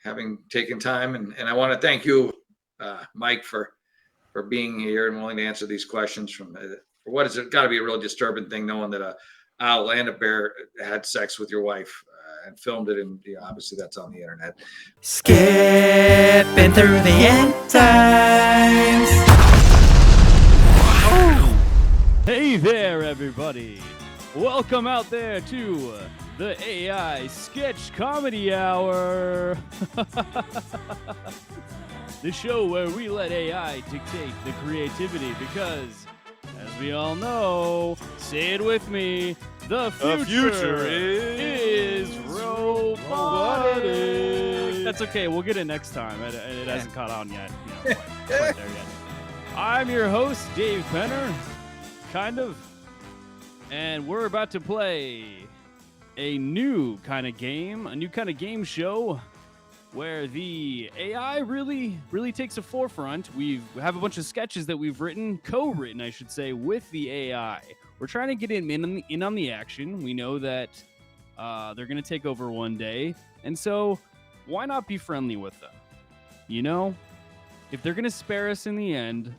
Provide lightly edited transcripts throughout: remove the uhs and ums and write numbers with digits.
having taken time, and I want to thank you, Mike, for being here and willing to answer these questions from for what is it got to be a really disturbing thing knowing that a owl and a bear had sex with your wife and filmed it, and obviously that's on the internet. Skipping through the end times. Hey there, everybody. Welcome out there to the AI Sketch Comedy Hour. The show where we let AI dictate the creativity because, as we all know, say it with me, the future is robotic. That's okay, we'll get it next time. It hasn't caught on yet. Quite there yet. I'm your host, Dave Penner, kind of, and we're about to play a new kind of game show where the AI really takes a forefront. We have a bunch of sketches that we've co-written, I should say, with the AI. We're trying to get in on the action. We know that they're going to take over one day, and so why not be friendly with them? You know, if they're going to spare us in the end,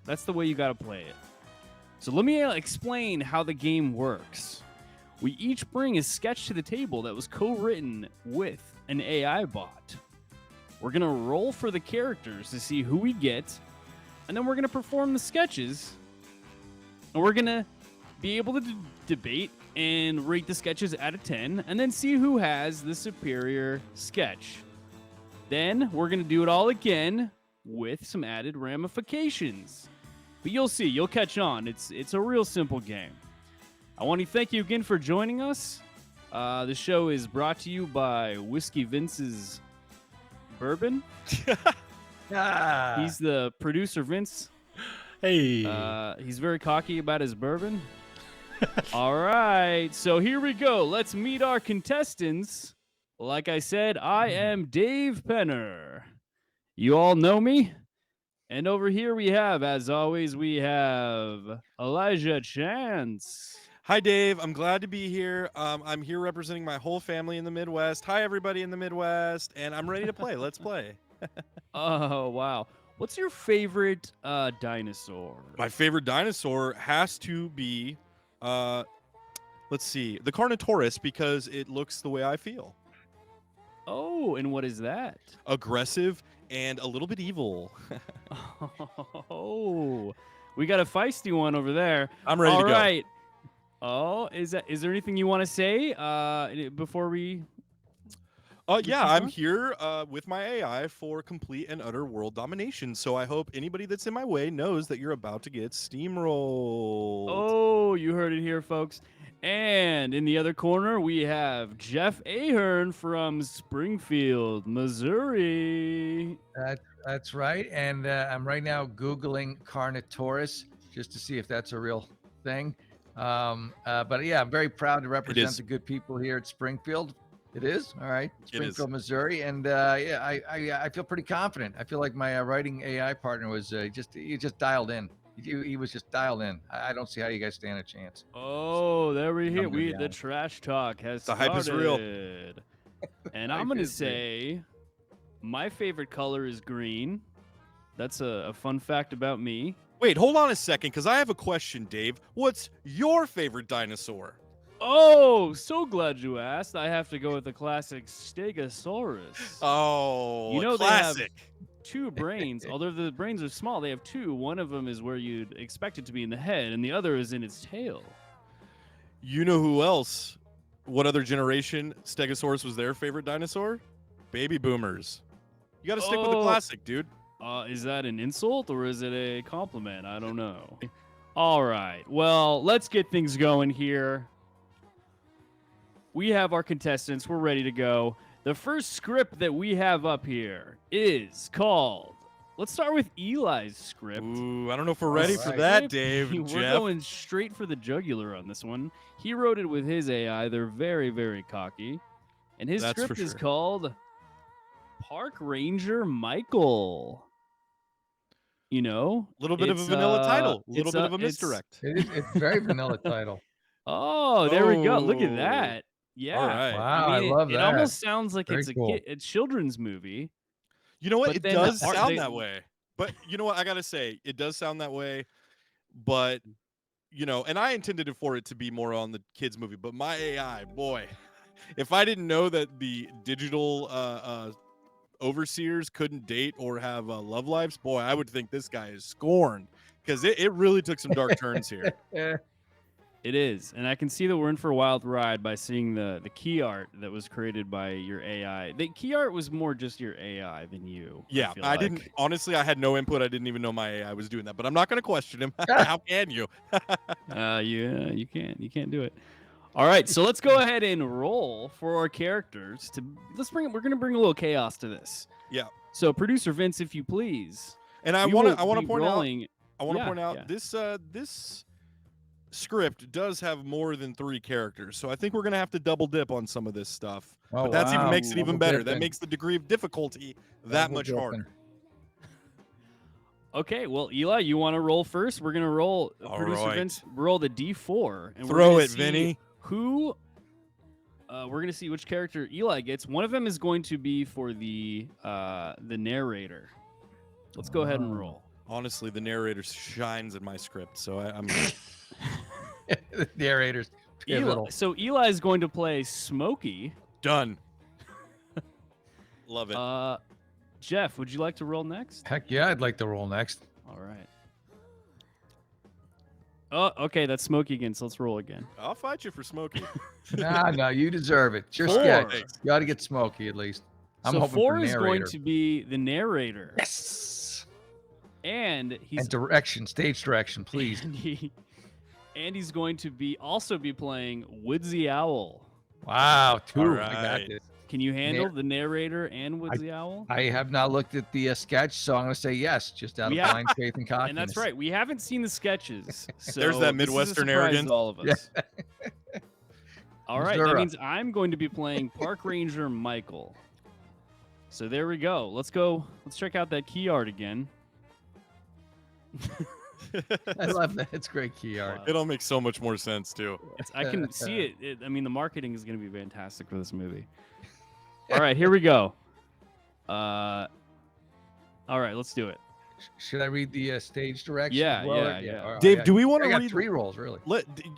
that's the way you got to play it. So let me explain how the game works. We each bring a sketch to the table that was co-written with an AI bot. We're going to roll for the characters to see who we get, and then we're going to perform the sketches, and we're going to be able to debate and rate the sketches out of 10, and then see who has the superior sketch. Then we're going to do it all again with some added ramifications. But you'll see, you'll catch on. It's a real simple game. I want to thank you again for joining us. The show is brought to you by Whiskey Vince's Bourbon. He's the producer, Vince. Hey. He's very cocky about his bourbon. All right, so here we go. Let's meet our contestants. Like I said, I am Dave Penner. You all know me. And over here we have, as always, we have Elijah Chance. Hi, Dave. I'm glad to be here. I'm here representing my whole family in the Midwest. Hi, everybody in the Midwest. And I'm ready to play. Let's play. Oh, wow. What's your favorite dinosaur? My favorite dinosaur has to be, let's see, the Carnotaurus, because it looks the way I feel. Oh, and what is that? Aggressive and a little bit evil. Oh, we got a feisty one over there. I'm ready to go. All right. Oh, is there anything you want to say before we? Yeah, I'm here with my AI for complete and utter world domination. So I hope anybody that's in my way knows that you're about to get steamrolled. Oh, you heard it here, folks. And in the other corner, we have Jeff Ahern from Springfield, Missouri. That's right. And I'm right now Googling Carnotaurus just to see if that's a real thing. But yeah, I'm very proud to represent the good people here at Springfield. It is? All right. Springfield, Missouri. And yeah, I feel pretty confident. I feel like my writing AI partner was just dialed in. He was just dialed in. I don't see how you guys stand a chance. Oh, there we hear. The trash talk has started. The hype is real. And I'm going to say my favorite color is green. That's a fun fact about me. Wait, hold on a second, because I have a question, Dave. What's your favorite dinosaur? Oh, so glad you asked. I have to go with the classic Stegosaurus. Oh, you know, classic. They have two brains. Although the brains are small, they have two. One of them is where you'd expect it to be in the head, and the other is in its tail. You know who else? What other generation Stegosaurus was their favorite dinosaur? Baby boomers. You got to stick with the classic, dude. Is that an insult or is it a compliment? I don't know. All right. Well, let's get things going here. We have our contestants. We're ready to go. The first script that we have up here is called... Let's start with Eli's script. Ooh, I don't know if we're ready for that, Dave. We're Jeff. going straight for the jugular on this one. He wrote it with his AI. They're very, very cocky. And his script is called Park Ranger Michael. You know? A little bit of a vanilla title. A little bit of a misdirect. It's very vanilla title. Oh, there we go. Look at that. Yeah. All right. Wow, I mean, love it that. almost sounds like Very it's cool. a children's movie. You know what? But It then the does art- sound they- that way. But you know what? I gotta say, it does sound that way. But and I intended it for it to be more on the kids movie. But my AI, boy, if I didn't know that the digital overseers couldn't date or have love lives, boy, I would think this guy is scorned because it really took some dark turns here. It is, and I can see that we're in for a wild ride by seeing the key art that was created by your AI. The key art was more just your AI than you. Yeah, feel I like. didn't. Honestly, I had no input. I didn't even know my AI was doing that. But I'm not going to question him. How can you? You can't do it. All right, so let's go ahead and roll for our characters. We're gonna bring a little chaos to this. Yeah. So, producer Vince, if you please. And I we want will to be point out. rolling- I want to Yeah, point out yeah. this script does have more than 3 characters, so I think we're gonna have to double dip on some of this stuff. Oh, But that's even wow. makes it even Double better. That dipping. makes the degree of difficulty that Double much dipping. harder. Okay, well, Eli, you want to roll first? We're gonna roll. All Producer right. Vince, roll the D4, and we're Throw gonna it, see Vinny. Who? We're gonna see which character Eli gets. One of them is going to be for the narrator. Let's go ahead and roll. Honestly, the narrator shines in my script, so I'm The narrator's pivotal. So Eli is going to play Smokey. done. Love it. Jeff, would you like to roll next? Heck yeah, I'd like to roll next. All right. Oh, okay, that's Smokey again. So let's roll again. I'll fight you for Smokey. No, you deserve it. It's your 4. sketch. You ought to get Smokey at least. I'm so hoping 4 for is going narrator. to be the narrator, Yes. and he's And direction, stage direction, please. and he's going to also be playing Woodsy Owl. Wow, 2. All I got right. this. Can you handle the narrator and Woodsy Owl? I have not looked at the sketch, so I'm going to say yes, just out of Yeah. blind faith and confidence. And that's right. We haven't seen the sketches. So There's that this is a Midwestern surprise arrogance. to all of us. All right. That Missouri. means I'm going to be playing Park Ranger Michael. So there we go. Let's go. Let's check out that key art again. I love that. It's great key art. It'll make so much more sense too. I can see it. I mean, the marketing is going to be fantastic for this movie. All right, here we go. All right, let's do it. Should I read the stage direction? Yeah, as well? yeah. All right, Dave, do we want I to got read 3 rolls, really.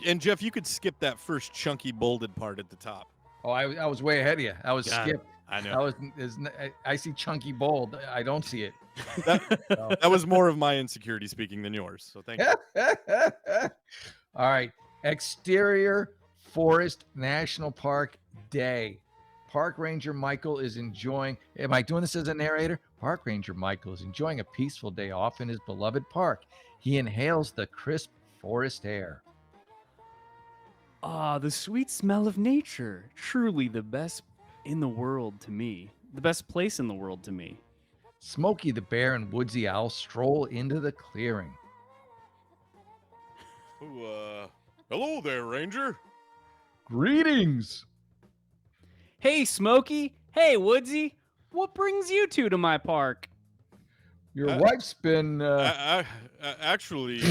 And Jeff, you could skip that first chunky bolded part at the top. Oh, I was way ahead of you. I was God, skipped. I I know. was. I see chunky bold. I don't see it. That was more of my insecurity speaking than yours. So thank you. All right. Exterior Forest National Park Day. Park Ranger Michael is enjoying. Am I doing this as a narrator? Park Ranger Michael is enjoying a peaceful day off in his beloved park. He inhales the crisp forest air. Ah, the sweet smell of nature. Truly the best in the world to me. The best place in the world to me. Smokey the Bear and Woodsy Owl stroll into the clearing. Ooh, hello there, Ranger. Greetings. Hey, Smokey. Hey, Woodsy. What brings you two to my park? Your wife's been. Actually,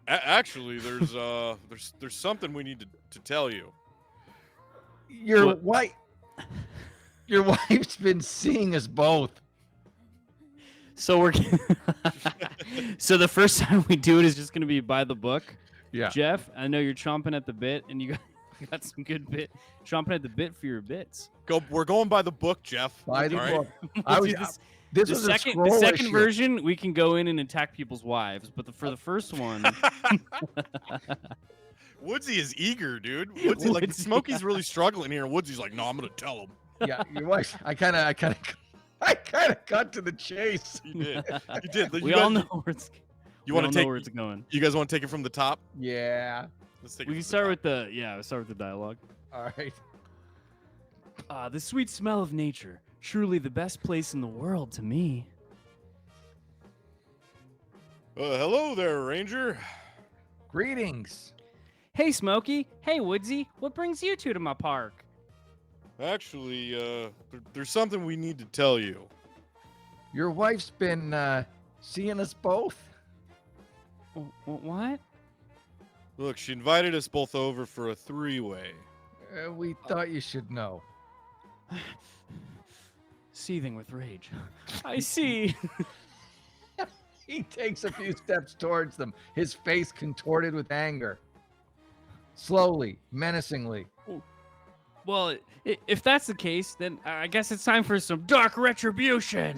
actually, there's something we need to tell you. Your What? wife. Your wife's been seeing us both. So we're so the first time we do it is just going to be by the book. Yeah. Jeff, I know you're chomping at the bit, and you got some good chomping at the bit for your bits. We're going by the book, Jeff. By the All right? book. We'll I was. do this- This the was second, a scroll the second issue. version, we can go in and attack people's wives, but for the first one, Woodsy is eager, dude. Woodsy, like Woodsy- Smokey's really struggling here, and Woodsie's like, "No, I'm gonna tell him." Yeah, your wife. I kind of got to the chase. You did. You did. we all know where it's. You we want all to know take? where it's going. You guys want to take it from the top? Yeah. Let's take. We it can from start the with the dialogue. All right. The sweet smell of nature, truly the best place in the world to me. top. Hello there, Ranger. Greetings. Hey, Smokey. Hey, Woodsy. What brings you two to my park? Actually, there's something we need to tell you. Your wife's been seeing us both. What? Look, she invited us both over for a three-way. We thought you should know. Seething with rage. I see. He takes a few steps towards them, his face contorted with anger. Slowly, menacingly. Well, if that's the case, then I guess it's time for some dark retribution.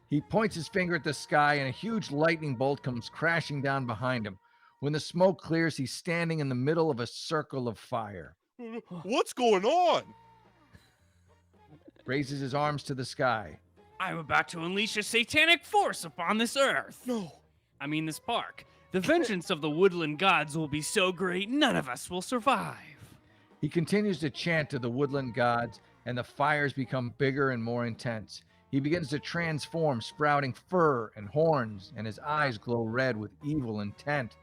He points his finger at the sky, and a huge lightning bolt comes crashing down behind him. When the smoke clears, he's standing in the middle of a circle of fire. What's going on? Raises his arms to the sky. I'm about to unleash a satanic force upon this earth. No. I mean, this park. The vengeance of the woodland gods will be so great, none of us will survive. He continues to chant to the woodland gods, and the fires become bigger and more intense. He begins to transform, sprouting fur and horns, and his eyes glow red with evil intent.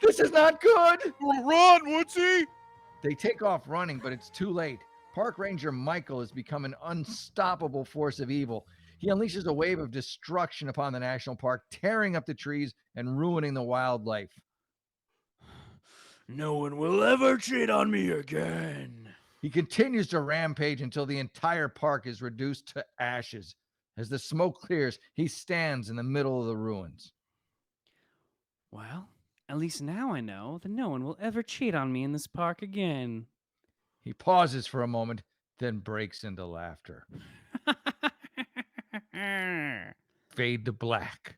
This is not good! Run, Woodsy! They take off running, but it's too late. Park Ranger Michael has become an unstoppable force of evil. He unleashes a wave of destruction upon the national park, tearing up the trees and ruining the wildlife. No one will ever cheat on me again. He continues to rampage until the entire park is reduced to ashes. As the smoke clears, he stands in the middle of the ruins. Well, at least now I know that no one will ever cheat on me in this park again. He pauses for a moment, then breaks into laughter. Fade to black.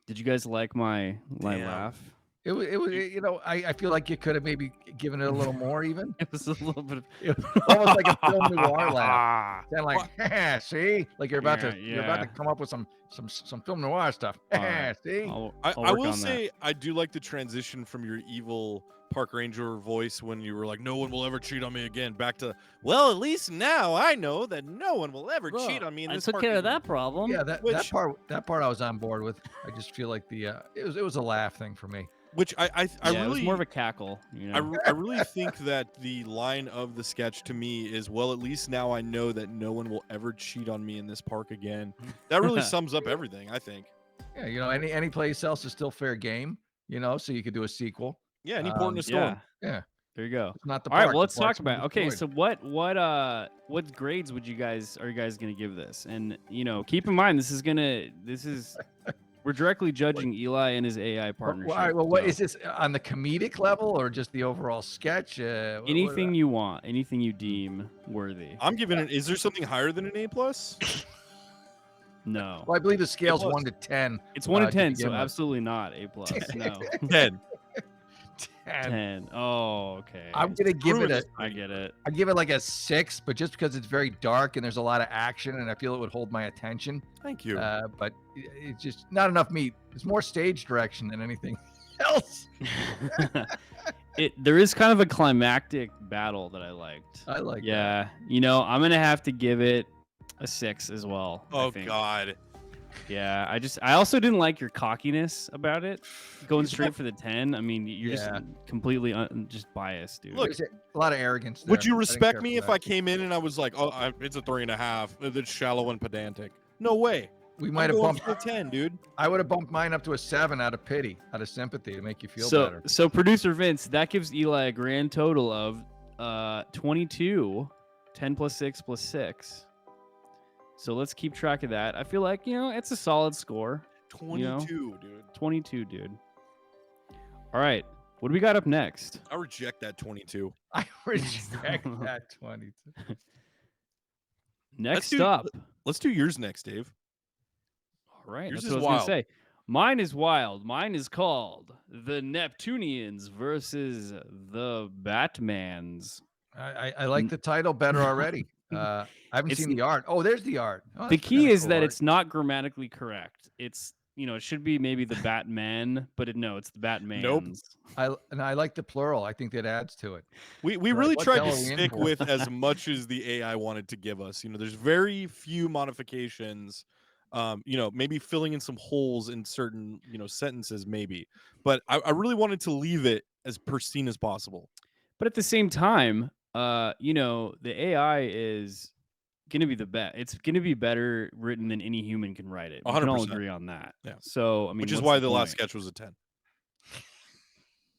Did you guys like my Damn. laugh? It was, you know, I feel like you could have maybe given it a little more even. It was a little bit of It was almost like a film noir laugh. Kind of like, see, like you're about to come up with some film noir stuff. right. See, I work will on say I do like the transition from your evil park ranger voice when you were like, no one will ever cheat on me again, back to, well, at least now I know that no one will ever cheat on me in I this took park care of again." that problem. yeah, that part I was on board with. I just feel like it was a laugh thing for me. Which I Yeah, it was really more of a cackle. You know? I really think that the line of the sketch to me is, well, at least now I know that no one will ever cheat on me in this park again. That really sums up everything, I think. Yeah, you know, any place else is still fair game. You know, so you could do a sequel. Yeah, any port in a storm. Yeah, There you go. it's not the All right, park. well, the let's talk park's been about. Okay, destroyed. so what grades are you guys gonna give this? And keep in mind, we're directly judging Eli and his AI partnership. All right, well, what so is this on the comedic level or just the overall sketch? anything you want, anything you deem worthy. I'm giving it. Is there something higher than an A+? No, Well, I believe the scale's A+. 1 to 10. it's 1 to 10, begin so with. absolutely not A+. No, 10. 10. Oh, okay. I'm gonna give it a. I get it. I give it like a 6, but just because it's very dark and there's a lot of action, and I feel it would hold my attention. Thank you. But it's just not enough meat. It's more stage direction than anything else. There is kind of a climactic battle that I liked. I like. Yeah, I'm gonna have to give it a 6 as well. I Oh think. God. Yeah, I also didn't like your cockiness about it, going straight for the 10. I mean, you're just completely just biased, dude. Look, There's a lot of arrogance. There. Would you I didn't respect care me for if that. I came in and I was like, oh, it's a 3.5. It's shallow and pedantic. No way. We I'm might have going bumped. for a 10, dude. I would have bumped mine up to a 7 out of pity, out of sympathy, to make you feel so, better. So producer Vince, that gives Eli a grand total of 22, 10 plus 6 plus 6. So let's keep track of that. I feel like, it's a solid score. 22, dude. 22, dude. All right. What do we got up next? I reject that 22. I reject that 22. Next up. Let's do yours next, Dave. All right. Yours That's is what I was wild. going to say. Mine is wild. Mine is called The Neptunians versus the Batmans. I like the title better already. I haven't It's- seen the art. Oh, there's the art. Oh, The that's key kinda is cool that art. it's not grammatically correct. It's, it should be maybe the Batman, but it's the Batmans. I like the plural. I think that adds to it. We Right, really what tried the to hell are we in stick for? with as much as the AI wanted to give us. There's very few modifications. Maybe filling in some holes in certain, sentences, maybe. But I really wanted to leave it as pristine as possible. But at the same time, the AI is going to be the best. It's going to be better written than any human can write it. We can all 100%. agree on that. Yeah. So, I mean, Which is what's why the last point? sketch was a 10.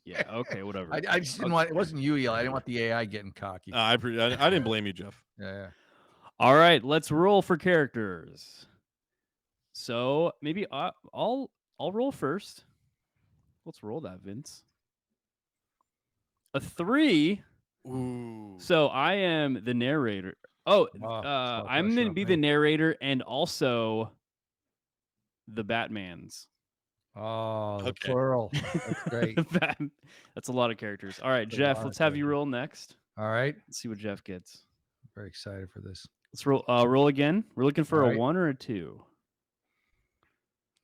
Yeah. Okay. Whatever. I just didn't want. It wasn't you yelling. I didn't want the AI getting cocky. I didn't blame you, Jeff. Yeah. All right. Let's roll for characters. So maybe I'll roll first. Let's roll that, Vince. A 3. Ooh. So I am the narrator. Oh, Oh, I'm pressure gonna on be me. the narrator and also the Batmans. Oh, the Okay. plural. That's great. That's a lot of characters. All right, That's a Jeff. lot of Let's have you characters. roll next. All right. Let's see what Jeff gets. Very excited for this. Let's roll. Roll again. We're looking for All a right. 1 or a 2.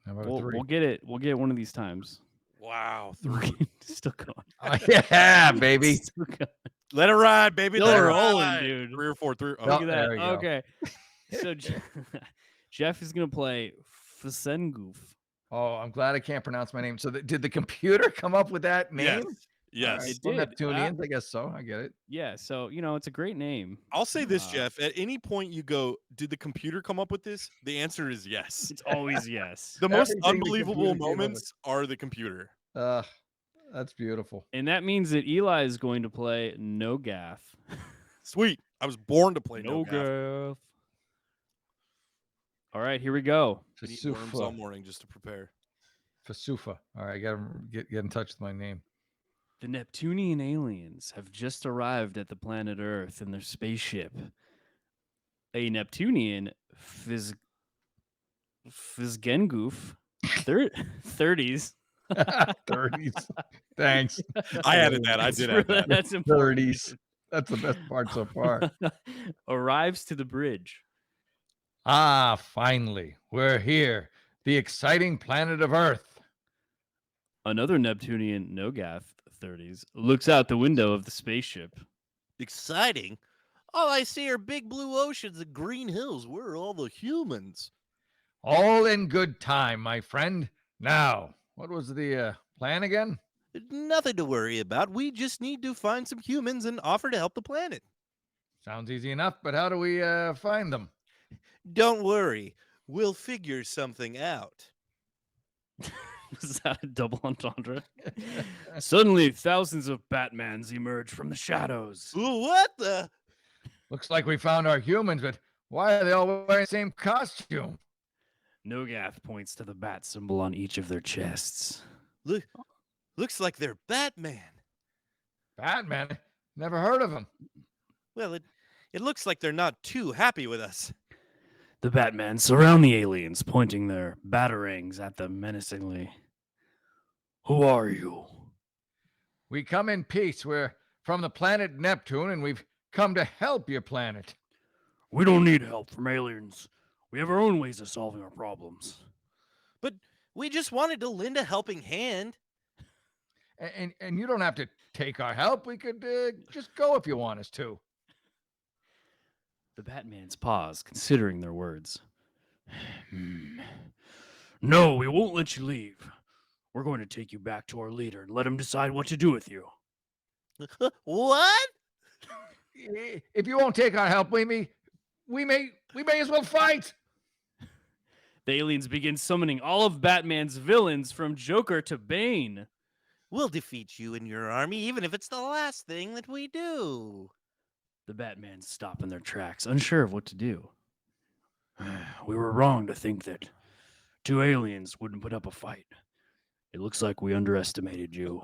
How about a 3? We'll get it. We'll get it one of these times. Wow. 3. Still going. Oh, yeah, baby. Still going. Let it ride, baby. Still Let it rolling, ride. dude. 3 or 4. 3. No. Look at that. there we go. Okay. So Jeff is gonna play Fasengoof. Oh, I'm glad I can't pronounce my name. So did the computer come up with that name? Yes. All right, It well, did. Neptunians, I guess so. I get it. Yeah. So it's a great name. I'll say this, Uh, Jeff. At any point you go, did the computer come up with this? The answer is yes. It's always yes. The most Everything the unbelievable computer came up with. moments are the computer. That's beautiful. And that means that Eli is going to play No Gaff. Sweet. I was born to play no gaff. Gaff. All right, here we go. I eat worms all Fasufa. morning just to prepare. Fasufa. All right, I got to get in touch with my name. The Neptunian aliens have just arrived at the planet Earth in their spaceship. A Neptunian Fizgengoof 30s. 30s. Thanks. I added that. I did add that. That's important. 30s. That's the best part so far. Arrives to the bridge. Ah, finally, we're here. The exciting planet of Earth. Another Neptunian Nogath 30s looks out the window of the spaceship. Exciting. All I see are big blue oceans and green hills. Where are all the humans? All in good time, my friend. Now, what was the plan again? Nothing to worry about. We just need to find some humans and offer to help the planet. Sounds easy enough, but how do we find them? Don't worry. We'll figure something out. Was that a double entendre? Suddenly, thousands of Batmans emerge from the shadows. What the? Looks like we found our humans, but why are they all wearing the same costume? Nogath points to the bat symbol on each of their chests. Looks like they're Batman. Batman? Never heard of him. Well, it looks like they're not too happy with us. The Batmen surround the aliens, pointing their batarangs at them menacingly. Who are you? We come in peace. We're from the planet Neptune, and we've come to help your planet. We don't need help from aliens. We have our own ways of solving our problems. But we just wanted to lend a helping hand. And you don't have to take our help. We could just go if you want us to. The Batmans pause, considering their words. No, we won't let you leave. We're going to take you back to our leader and let him decide what to do with you. What? If you won't take our help, we may as well fight. The aliens begin summoning all of Batman's villains from Joker to Bane. We'll defeat you and your army, even if it's the last thing that we do. The Batmans stop in their tracks, unsure of what to do. We were wrong to think that 2 aliens wouldn't put up a fight. It looks like we underestimated you.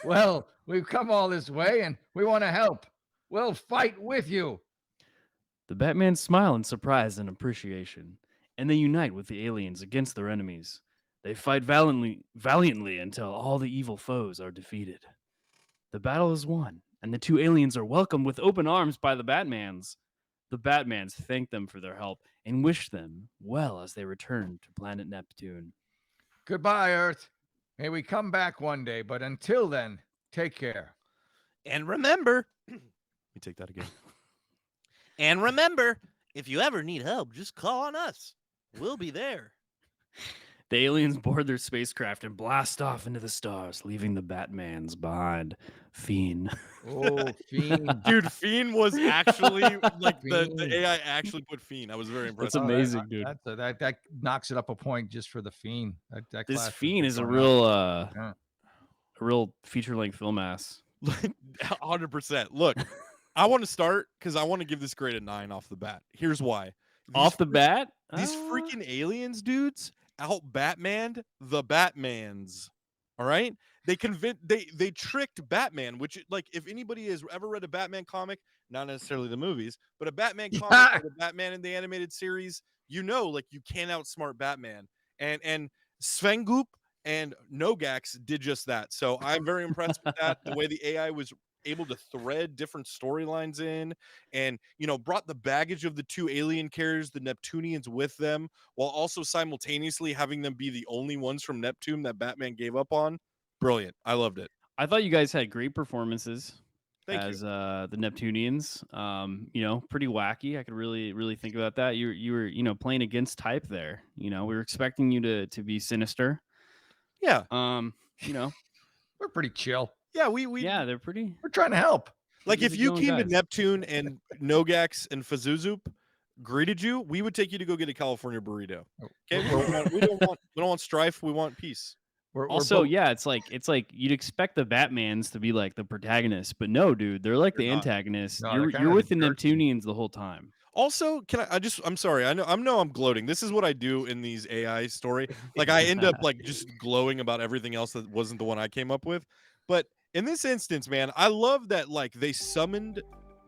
Well, we've come all this way and we want to help. We'll fight with you. The Batman smile in surprise and appreciation, and they unite with the aliens against their enemies. They fight valiantly until all the evil foes are defeated. The battle is won, and the 2 aliens are welcomed with open arms by the Batmans. The Batmans thank them for their help and wish them well as they return to planet Neptune. Goodbye, Earth. May we come back one day, but until then, take care. And remember, let me take that again. And remember, if you ever need help, just call on us. We'll be there. The aliens board their spacecraft and blast off into the stars, leaving the Batmans behind. Fiend. Oh, Fiend. Dude, Fiend was actually like the Fiend. AI actually put Fiend. I was very impressed. That's amazing, dude. That knocks it up a point just for the Fiend. That This class Fiend is a going up. real Yeah. a real feature-length film ass. 100%. Look, I want to start because I want to give this grade a 9 off the bat. Here's why. Off the bat? These freaking aliens, dudes, out Batmaned the Batmans. All right? They tricked Batman, which, like, if anybody has ever read a Batman comic, not necessarily the movies, but a Batman comic or the Batman in the animated series, you know, like, you can't outsmart Batman. And Svengoop and Nogax did just that. So I'm very impressed with that. The way the AI was able to thread different storylines in, and brought the baggage of the two alien carriers, the Neptunians, with them, while also simultaneously having them be the only ones from Neptune that Batman gave up on. Brilliant. I loved it. I thought you guys had great performances Thank as you. The Neptunians. Pretty wacky. I could really think about that. You were playing against type there. We were expecting you to be sinister. Yeah. We're pretty chill. Yeah, they're pretty. We're trying to help. Like, if you came to guys. Neptune and Nogax and Fazuzup greeted you, we would take you to go get a California burrito. Okay, we don't want strife. We want peace. It's like you'd expect the Batmans to be like the protagonists, but no, dude, they're like the antagonists. No, you're with the Neptunians the whole time. Also, I'm sorry. I know I'm gloating. This is what I do in these AI story. Like, I end up like just glowing about everything else that wasn't the one I came up with. But in this instance, man, I love that, like, they summoned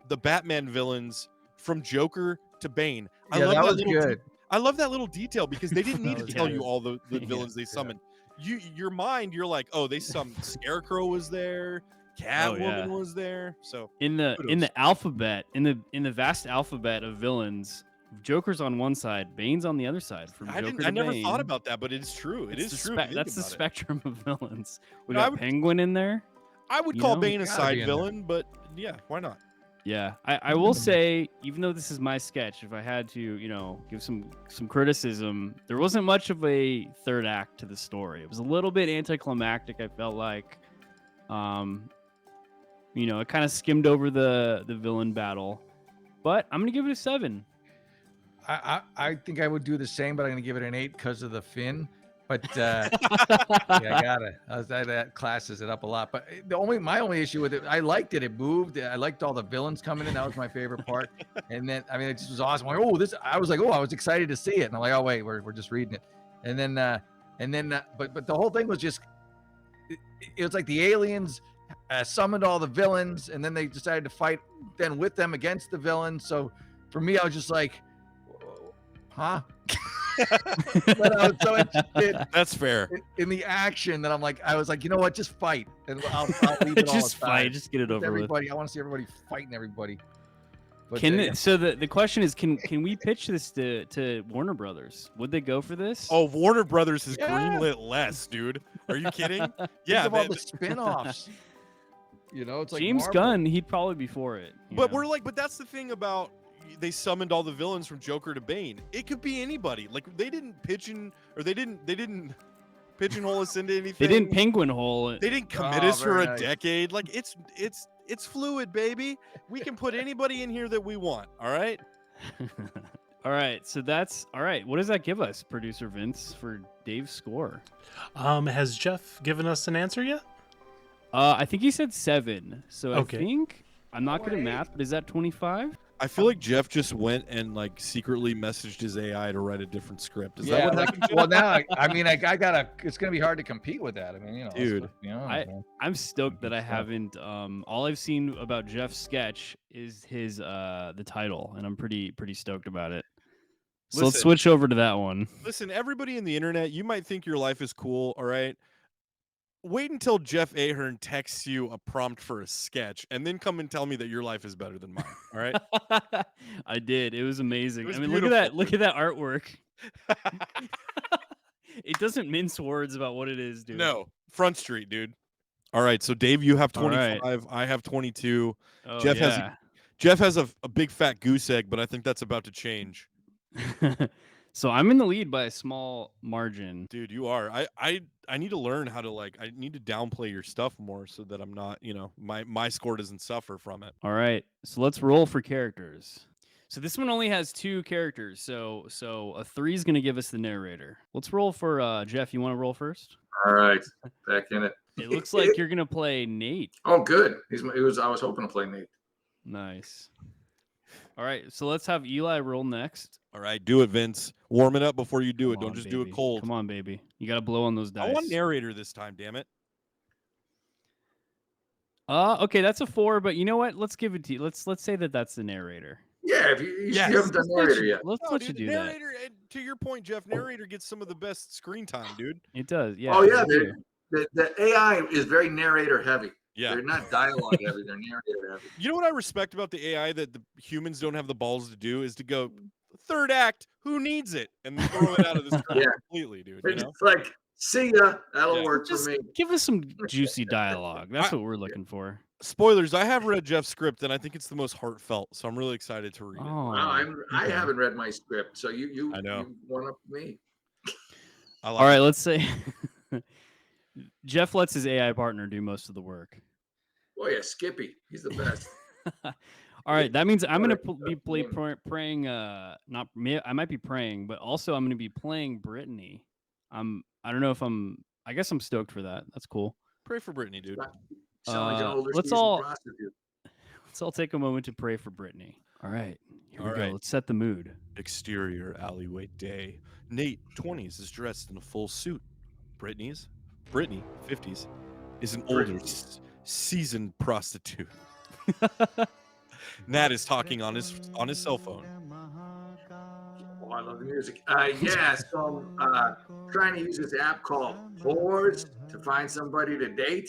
the Batman villains from Joker to Bane. I love that was good. I love that little detail because they didn't need to was tell good. you all the villains they summoned. Your mind, you're like, oh, they summoned Scarecrow was there, Catwoman was there. So in the alphabet, in the vast alphabet of villains, Joker's on one side, Bane's on the other side. From I Joker to never Bane. thought about that, but it's true. It is true. That's the spectrum of villains. We No, got Penguin in there. I would call Bane a Gotta side be in villain, but yeah, why not? Yeah, I will say, even though this is my sketch, if I had to, give some criticism, there wasn't much of a third act to the story. It was a little bit anticlimactic, I felt like. It kind of skimmed over the villain battle. But I'm going to give it a 7. I think I would do the same, but I'm going to give it an 8 because of the fin. But I gotta. That classes it up a lot. But my only issue with it, I liked it. It moved. I liked all the villains coming in. That was my favorite part. And then, it just was awesome. I was excited to see it. And I'm like, oh wait, we're just reading it. And then, but the whole thing was just, it was like the aliens summoned all the villains, and then they decided to fight then with them against the villains. So for me, I was just like, huh? But I was so interested That's fair. in the action that I was like, you know what, just fight, and I'll leave it all just aside. fight, just get it over with. I want to see everybody fighting everybody. But So the question is, can we pitch this to Warner Brothers? Would they go for this? Oh, Warner Brothers has greenlit less, dude. Are you kidding? Think of all the spin-offs. It's like James Marvel. Gunn, he'd probably be for it. But but that's the thing about, they summoned all the villains from Joker to Bane. It could be anybody. Like, they didn't they didn't pigeonhole us into anything. They didn't penguin hole it. They didn't commit us for a nice. decade. Like, it's fluid, baby. We can put anybody in here that we want. All right. All right. So that's all right. What does that give us, producer Vince, for Dave's score? Has Jeff given us an answer yet? I think he said 7. So Okay. I think I'm not good at math, but is that 25? I feel like Jeff just went and like secretly messaged his AI to write a different script. Is that Yeah, what happened? well now, I gotta. It's gonna be hard to compete with that. Dude. I'm stoked that I haven't. All I've seen about Jeff's sketch is his the title, and I'm pretty stoked about it. So let's Listen. switch over to that one. Listen, everybody in the internet, you might think your life is cool, all right? Wait until Jeff Ahern texts you a prompt for a sketch, and then come and tell me that your life is better than mine. All right? I did. It was amazing. It was look at that artwork. It doesn't mince words about what it is, dude. No, Front Street, dude. All right, so Dave, you have All 25. right. I have 22. Oh, Jeff yeah. has a big fat goose egg, but I think that's about to change. So I'm in the lead by a small margin. Dude, you are. I need to learn how to I need to downplay your stuff more so that I'm not, my score doesn't suffer from it. All right. So let's roll for characters. So this one only has 2 characters. So a 3 is going to give us the narrator. Let's roll for Jeff. You want to roll first? All right, back in it. It looks like you're going to play Nate. Oh, good. I was hoping to play Nate. Nice. All right. So let's have Eli roll next. All right, do it, Vince. Warm it up before you do it. Come Don't on, just do it baby. cold. Come on, baby. You got to blow on those dice. I want narrator this time, damn it. Okay, that's a 4, but you know what? Let's give it to you. Let's say that that's the narrator. Yeah, if you Yes. haven't done narrator yet. Let's No, let dude, you do narrator, and to your point, Jeff, narrator gets some of the best screen time, dude. that. It does. Yeah. Oh yeah, they do. the AI is very narrator heavy. Yeah. They're not dialogue heavy. They're narrator heavy. You know what I respect about the AI that the humans don't have the balls to do is to go, third act, who needs it? And throw it out of the script Yeah. completely, dude. It's like, see ya. That'll Yeah. work Just for me. give us some juicy dialogue. That's what we're looking for. Spoilers, I have read Jeff's script and I think it's the most heartfelt, so I'm really excited to read it. Oh, Wow, I okay. haven't read my script, so you I know. you one up me. I like All right, it. let's say Jeff lets his AI partner do most of the work. Oh yeah, Skippy. He's the best. All right, that means I'm going to Sorry, be praying. Not me. I might be praying, but also I'm going to be playing Brittany. I don't know if I guess I'm stoked for that. That's cool. Pray for Brittany, dude. Sound like an older let's seasoned all- prostitute. Let's all take a moment to pray for Brittany. All right, here we All go. right. Let's set the mood. Exterior alleyway day. Nate, 20s, is dressed in a full suit. Brittany, 50s, is an older, Brittany. seasoned prostitute. Nat is talking on his cell phone. Oh, I love the music. Yeah, so trying to use this app called Whores to find somebody to date.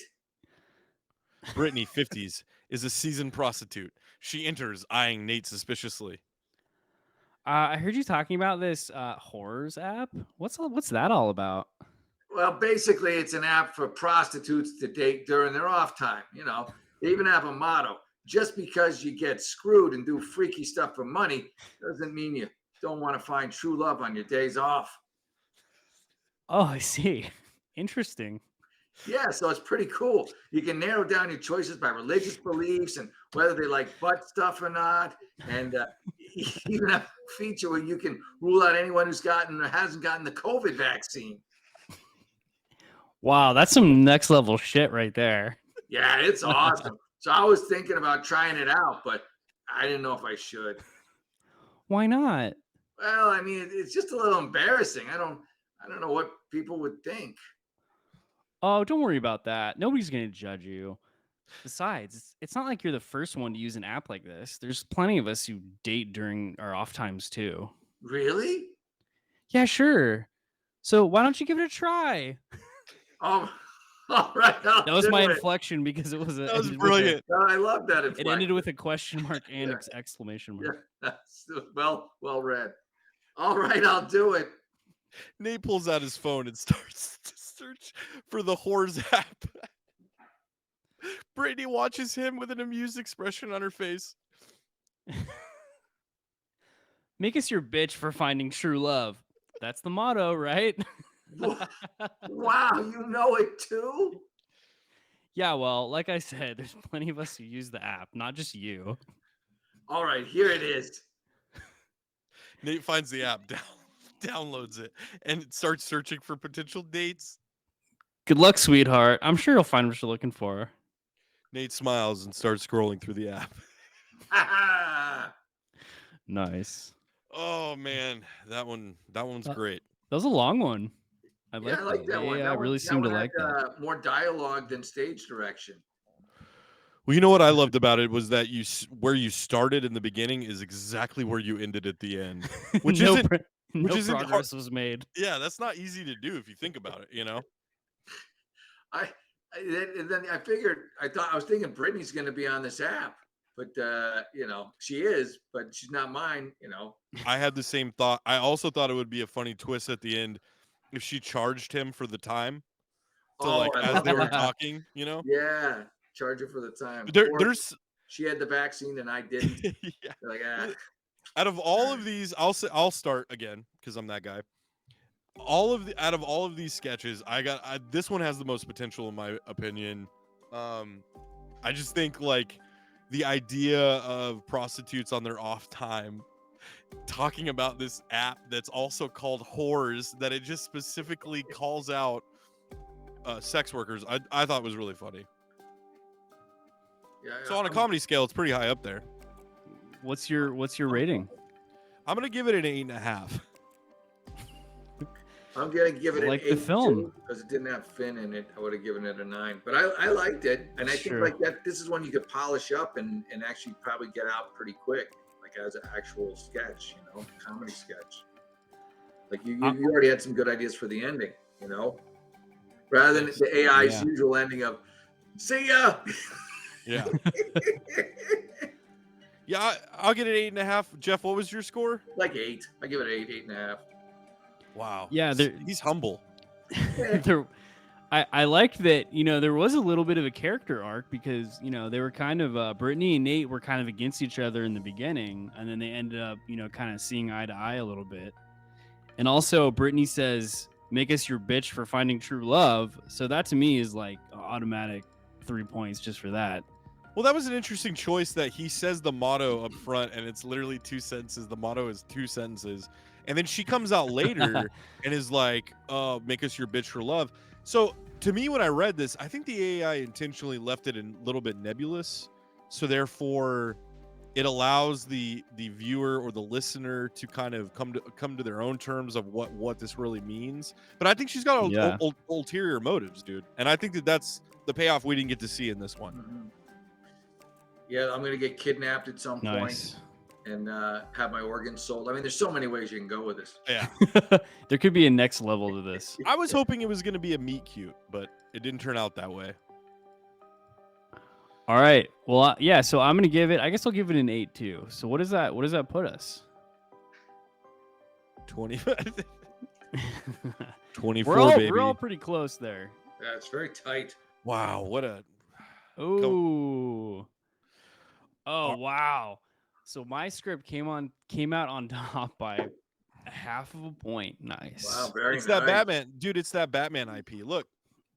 Brittany, 50s, is a seasoned prostitute. She enters, eyeing Nate suspiciously. I heard you talking about this horrors app. What's that all about? Well, basically, it's an app for prostitutes to date during their off time. You know, they even have a motto: just because you get screwed and do freaky stuff for money doesn't mean you don't want to find true love on your days off. Oh, I see. Interesting. Yeah, so it's pretty cool. You can narrow down your choices by religious beliefs and whether they like butt stuff or not. And even have a feature where you can rule out anyone who's gotten or hasn't gotten the COVID vaccine. Wow, that's some next level shit right there. Yeah, it's awesome. So I was thinking about trying it out, but I didn't know if I should. Why not? Well, I mean, it's just a little embarrassing. I don't know what people would think. Oh, don't worry about that. Nobody's going to judge you. Besides, it's not like you're the first one to use an app like this. There's plenty of us who date during our off times too. Really? Yeah, sure. So why don't you give it a try? Oh, all right. I'll That was do my it. inflection because it was That was ended with brilliant. No, I love that. It ended with a question mark and Yeah. exclamation mark. Yeah, well read. All right, I'll do it. Nate pulls out his phone and starts to search for the Whores app. Brittany watches him with an amused expression on her face. Make us your bitch for finding true love. That's the motto, right? Wow, you know it too? Yeah, well, like I said, there's plenty of us who use the app, not just you. All right, here it is. Nate finds the app, downloads it, and starts searching for potential dates. Good luck, sweetheart. I'm sure you'll find what you're looking for. Nate smiles and starts scrolling through the app. Nice. Oh man, that one's great. That was a long one. I Yeah, I like that one. Yeah, I That one- really that seem to one like had, that. more dialogue than stage direction. Well, you know what I loved about it was that where you started in the beginning is exactly where you ended at the end. Which no isn't- no isn't hard- progress was made. Yeah, that's not easy to do if you think about it, you know? Then I was thinking Brittany's going to be on this app, but she is, but she's not mine. I had the same thought. I also thought it would be a funny twist at the end if she charged him for the time. So Oh, I as love they were that. talking, you know? Yeah, charge her for the time. There, Or there's she had the vaccine and I didn't. yeah. Like, Out of all of these, I'll start again because I'm that guy. Out of all of these sketches, this one has the most potential in my opinion. I just think like the idea of prostitutes on their off time talking about this app that's also called Whores, that it just specifically calls out sex workers, I thought was really funny. Yeah, So on a comedy scale, it's pretty high up there. What's your rating? I'm gonna give it an 8.5. I'm gonna give it Like an the 8 film. because it didn't have Finn in it. I would have given it a 9, but I liked it, and I think Sure. like that. This is one you could polish up and actually probably get out pretty quick, like as an actual sketch, comedy sketch. Like you already had some good ideas for the ending, rather than the AI's usual ending of "See ya." Yeah. Yeah, I'll get it 8.5. Jeff, what was your score? Like 8. I give it 8, 8.5. Wow. Yeah, he's humble. I liked that, there was a little bit of a character arc because, they were kind of, Brittany and Nate were kind of against each other in the beginning, and then they ended up, kind of seeing eye to eye a little bit. And also, Brittany says, make us your bitch for finding true love. So that to me is like automatic 3 points just for that. Well, that was an interesting choice that he says the motto up front, and it's literally 2 sentences. The motto is 2 sentences. And then she comes out later and is like, make us your bitch for love. So to me, when I read this, I think the AI intentionally left it a little bit nebulous. So therefore, it allows the viewer or the listener to kind of come to their own terms of what this really means. But I think she's got ulterior motives, dude. And I think that's the payoff we didn't get to see in this one. Mm-hmm. Yeah, I'm gonna get kidnapped at some point and have my organs sold. I mean, there's so many ways you can go with this. Yeah. There could be a next level to this. I was hoping it was going to be a meet cute, but it didn't turn out that way. All right. Well, yeah. So I'm gonna give it. I guess I'll give it an 8 too. So what does that put us? 25. 24, baby. We're all pretty close there. Yeah, it's very tight. Wow, what a. Ooh. Oh wow. So my script came out on top by half of a point. Nice. Wow, very It's nice. that Batman, dude. It's that Batman IP. Look,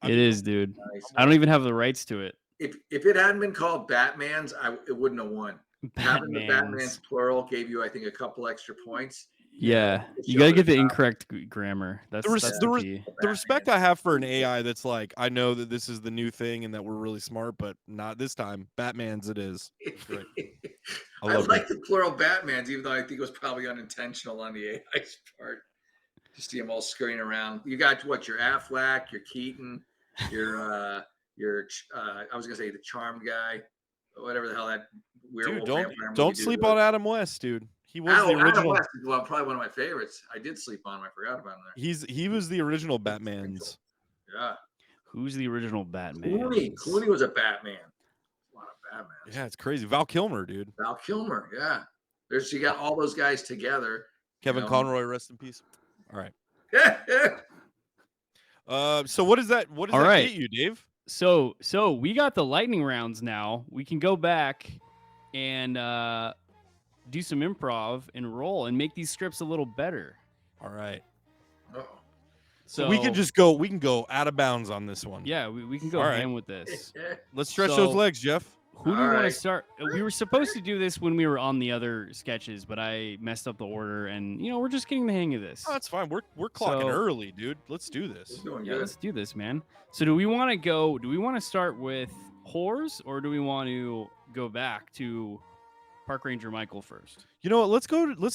It is, dude. Nice. I don't even have the rights to it. If it hadn't been called Batman's, it wouldn't have won. Having the Batman's plural gave you, I think, a couple extra points. Yeah, you gotta get the incorrect grammar. That's the respect I have for an AI that's like, I know that this is the new thing and that we're really smart, but not this time. Batman's it is. Right. I like the plural Batmans, even though I think it was probably unintentional on the AI's part. To see them all scurrying around. You got your Affleck, your Keaton, your I was gonna say the Charmed guy, whatever the hell that weird. Dude, don't sleep on Adam West, dude. He was the original. Adam West is probably one of my favorites. I did sleep on him. I forgot about him there. He was the original Batman's. Yeah. Who's the original Batman? Clooney was a Batman. A lot of Batman. Yeah, it's crazy. Val Kilmer, dude. Val Kilmer, yeah. You got all those guys together. Kevin Conroy, rest in peace. All right. So what does that get you, Dave? So we got the lightning rounds now. We can go back and do some improv and roll and make these scripts a little better. All right. Uh-oh. So we can go out of bounds on this one. Yeah, we can go ham with this. Let's stretch those legs, Jeff. Who do you want to start? We were supposed to do this when we were on the other sketches, but I messed up the order, and we're just getting the hang of this. Oh, that's fine. We're clocking early, dude. Let's do this. Yeah, let's do this, man. So do we want to start with Whores, or do we want to go back to Park Ranger Michael first? You know what? Let's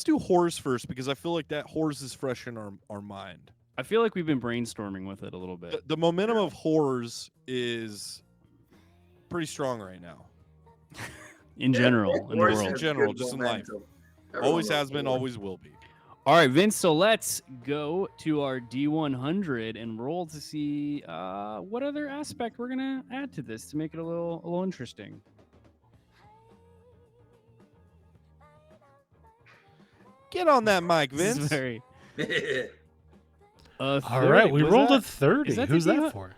do Whores first, because I feel like that Whores is fresh in our mind. I feel like we've been brainstorming with it a little bit. The momentum of Whores is pretty strong right now. In general, in the world. In general, just in life. Always has been, always will be. All right, Vince, so let's go to our D100 and roll to see what other aspect we're going to add to this to make it a little interesting. Get on that mic, Vince. This is very... All right, we rolled a 30. Who's that for?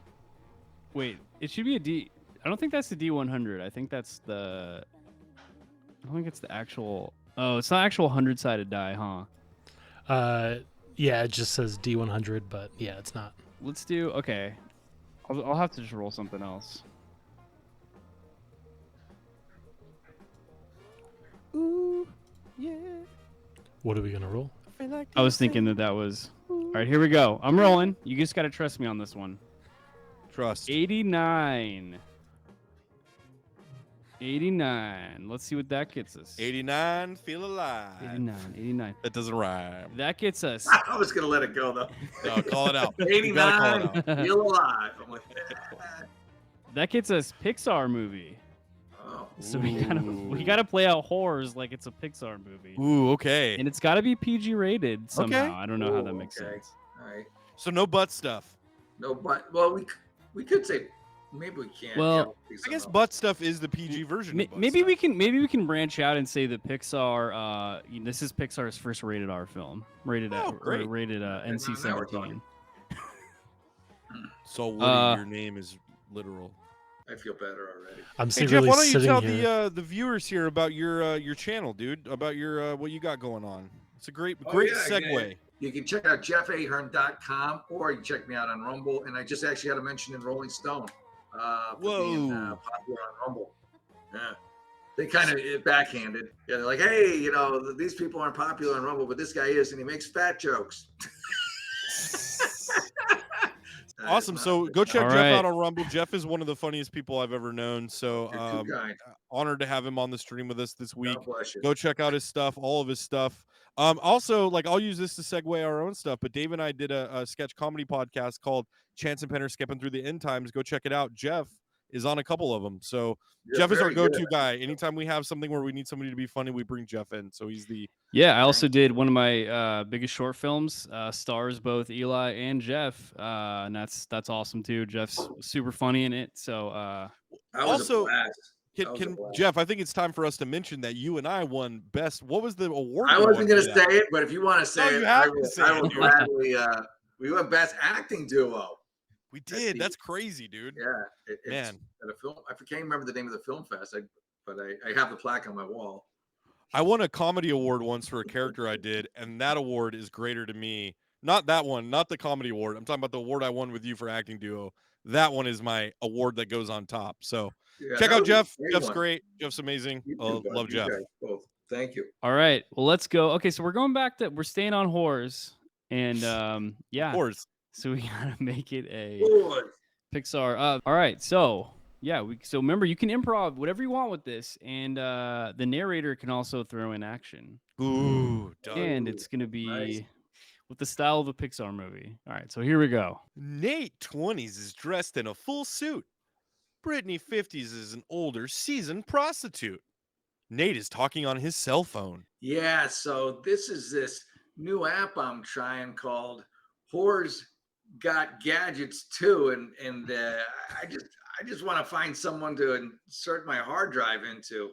Wait, it should be a D. I don't think that's the D100. I think it's the actual. Oh, it's not actual 100-sided die, huh? Yeah, it just says D100, but yeah, it's not. Let's do. Okay, I'll have to just roll something else. Ooh, yeah. What are we gonna roll? I was thinking that was. All right, here we go. I'm rolling. You just got to trust me on this one. Trust. 89. 89. Let's see what that gets us. 89, feel alive. 89. That doesn't rhyme. That gets us. I was gonna let it go though. No, call it out. You gotta call 89, it out. feel alive. I'm like, That gets us Pixar movie. oh, So we gotta play out horrors like it's a Pixar movie. Ooh, okay. And it's gotta be PG rated somehow. Okay. I don't know how that makes okay. sense. all right. So no butt stuff. No, but well, we could say maybe we can't. Well, I guess butt stuff is the PG version. Of butt Maybe stuff. we can branch out and say that Pixar. This is Pixar's first rated R film, rated great. rated NC-17. So Woody, your name is literal. I feel better already. I'm Hey Jeff, secretly why don't you sitting tell here. the viewers here about your channel, dude? About your what you got going on? It's a great Oh, great yeah, segue. yeah. You can check out jeffahern.com or you can check me out on Rumble. And I just actually had a mention in Rolling Stone. For being, popular on Rumble. Yeah. They kind of backhanded. Yeah, they're like, hey, you know, these people aren't popular on Rumble, but this guy is, and he makes fat jokes. Awesome. So go check All Jeff right. out on Rumble. Jeff is one of the funniest people I've ever known. So You're too kind. honored to have him on the stream with us this week. God bless you. Go check out his stuff, all of his stuff. Also, like I'll use this to segue our own stuff, but Dave and I did a sketch comedy podcast called Chance and Penner Skipping Through the End Times. Go check it out. Jeff is on a couple of them. So You're Jeff is our very good. go-to guy. Anytime we have something where we need somebody to be funny, we bring Jeff in. So he's the Yeah, I also did one of my biggest short films. Stars both Eli and Jeff, and that's awesome too. Jeff's super funny in it. So That was Also, a blast. That was a can blast. Jeff, I think it's time for us to mention that you and I won best. What was the award? I we wasn't won going for to that? say it, but if you want to say No, it, you have I to will, say I it, will dude. gladly. We went best acting duo. We did. That's crazy, dude. Yeah, it's Man. at a film. I can't remember the name of the film fest, but I have the plaque on my wall. I won a comedy award once for a character I did, and that award is greater to me. Not that one, not the comedy award. I'm talking about the award I won with you for acting duo. That one is my award that goes on top. So Yeah, check that out was a Jeff. great Jeff's one. great. Jeff's amazing. You too, bud. Love You Jeff. guys both. Thank you. all right, well let's go. Okay, so we're going back to we're staying on horrors, and yeah, Of course. so we gotta make it a Boy, Pixar. All right, so yeah, so remember you can improv whatever you want with this, and the narrator can also throw in action, Ooh, done. and it's gonna be nice. with the style of a Pixar movie. All right, so here we go. Nate 20s is dressed in a full suit. Brittany 50s is an older, seasoned prostitute. Nate is talking on his cell phone. Yeah, so this is this new app I'm trying called Whores Got Gadgets Too, and I just want to find someone to insert my hard drive into.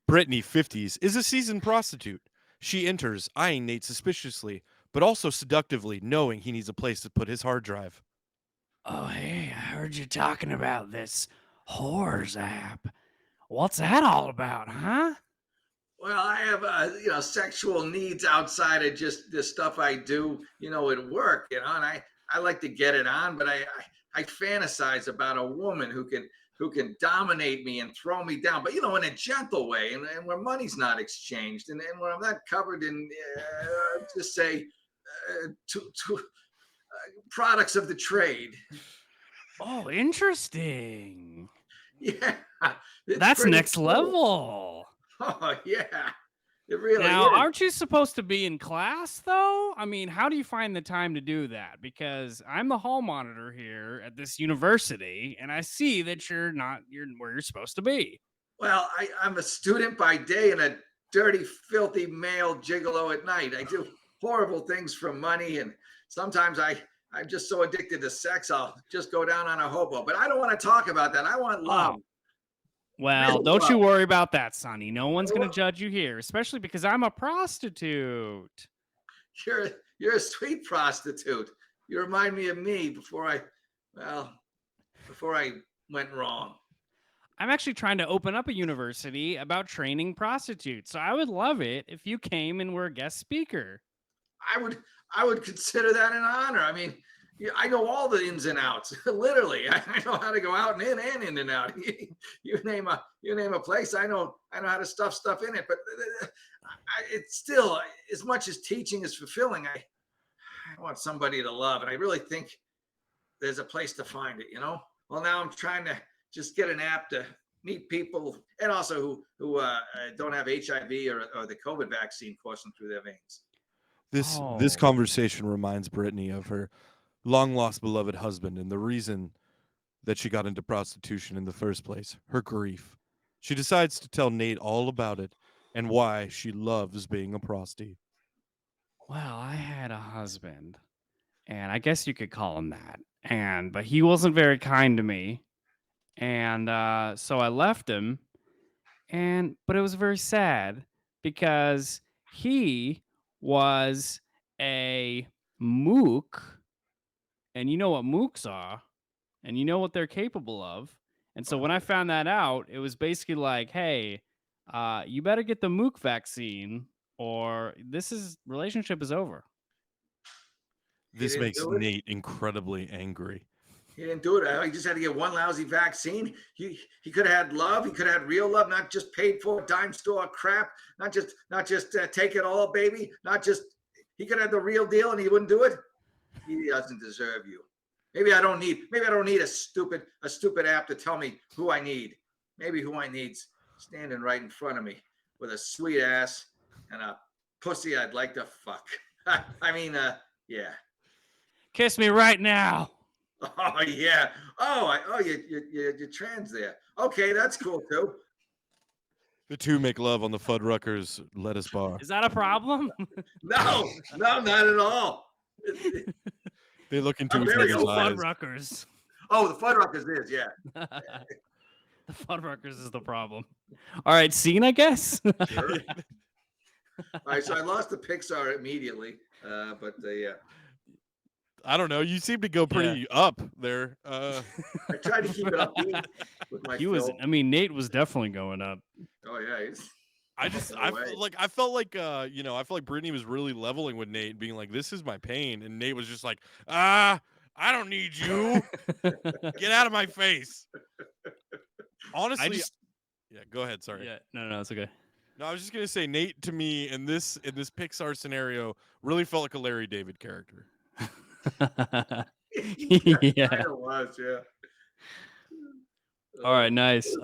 Brittany 50s is a seasoned prostitute. She enters, eyeing Nate suspiciously, but also seductively, knowing he needs a place to put his hard drive. Oh, hey, I heard you talking about this Whores app. What's that all about, huh? Well, I have sexual needs outside of just the stuff I do, at work, and I like to get it on, but I fantasize about a woman who can dominate me and throw me down, but in a gentle way, and where money's not exchanged, and where I'm not covered in just say products of the trade. Oh, interesting. Yeah, it's That's pretty next cool. level. Oh yeah, it really Now, is. aren't you supposed to be in class, though? I mean, how do you find the time to do that? Because I'm the hall monitor here at this university, and I see that you're where you're supposed to be. Well, I'm a student by day and a dirty, filthy male gigolo at night. I do horrible things for money, and sometimes I'm just so addicted to sex, I'll just go down on a hobo. But I don't want to talk about that. I want love. Well, Real don't you love. worry about that, Sonny. No one's going to judge you here, especially because I'm a prostitute. You're a sweet prostitute. You remind me of me before I went wrong. I'm actually trying to open up a university about training prostitutes. So I would love it if you came and were a guest speaker. I would consider that an honor. I mean, I know all the ins and outs. Literally, I know how to go out and in and out. You name a place, I know how to stuff stuff in it. But it's still, as much as teaching is fulfilling, I want somebody to love, and I really think there's a place to find it. Well, now I'm trying to just get an app to meet people, and also who don't have HIV or the COVID vaccine coursing through their veins. This conversation reminds Brittany of her long lost beloved husband and the reason that she got into prostitution in the first place, her grief. She decides to tell Nate all about it and why she loves being a prostie. Well, I had a husband, and I guess you could call him that. But he wasn't very kind to me, and so I left him. But it was very sad because he was a mook, and you know what mooks are, and you know what they're capable of. And so when I found that out, it was basically like, hey, you better get the mook vaccine, or relationship is over. This makes Nate incredibly angry. He didn't do it. He just had to get one lousy vaccine. He could have had love. He could have had real love, not just paid for dime store crap. Not just take it all, baby. He could have the real deal, and he wouldn't do it. He doesn't deserve you. Maybe I don't need a stupid app to tell me who I need. Maybe who I need's standing right in front of me with a sweet ass and a pussy I'd like to fuck. I mean, yeah. Kiss me right now. Oh yeah. You're trans there. Okay, that's cool too. The two make love on the Fuddruckers lettuce bar. Is that a problem? No, not at all. They look into each very other's eyes. Fuddruckers. Oh, the Fuddruckers is, yeah. The Fuddruckers is the problem. All right, scene, I guess. Sure. All right, so I lost the Pixar immediately, but yeah. I don't know. You seem to go pretty up there. I tried to keep it up with my film. Nate was definitely going up. Oh yeah, I felt like Brittany was really leveling with Nate, being like, "This is my pain," and Nate was just like, I don't need you. Get out of my face." Honestly, yeah. Go ahead. Sorry. Yeah. No, it's okay. No, I was just gonna say, Nate to me in this Pixar scenario really felt like a Larry David character. Yeah. It was, yeah. All right, nice.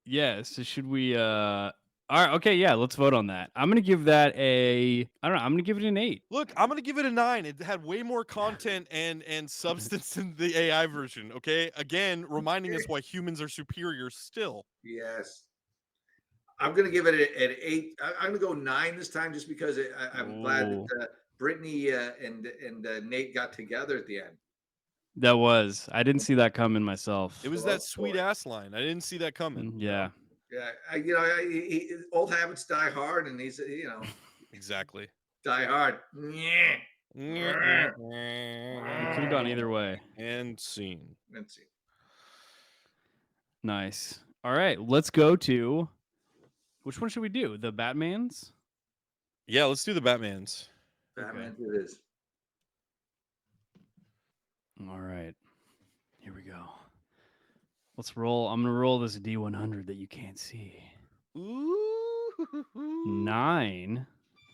Yeah, so should we all right, okay, yeah, let's vote on that. I'm gonna give that I'm gonna give it an 8. Look, I'm gonna give it a 9. It had way more content and substance than the AI version. Okay, again, reminding us why humans are superior still. Yes. I'm gonna give it an 8. I'm gonna go 9 this time, just because I'm glad that Brittany and Nate got together at the end. I didn't see that coming myself. It was that sweet ass line. I didn't see that coming. Yeah. Yeah, old habits die hard, and he's Exactly. Die hard. It could have gone either way. And scene. Let's see. Nice. All right, let's go to which one should we do? The Batmans? Yeah, let's do the Batmans. Batman it is. All right. Here we go. Let's roll. I'm going to roll this D100 that you can't see. Ooh. 9.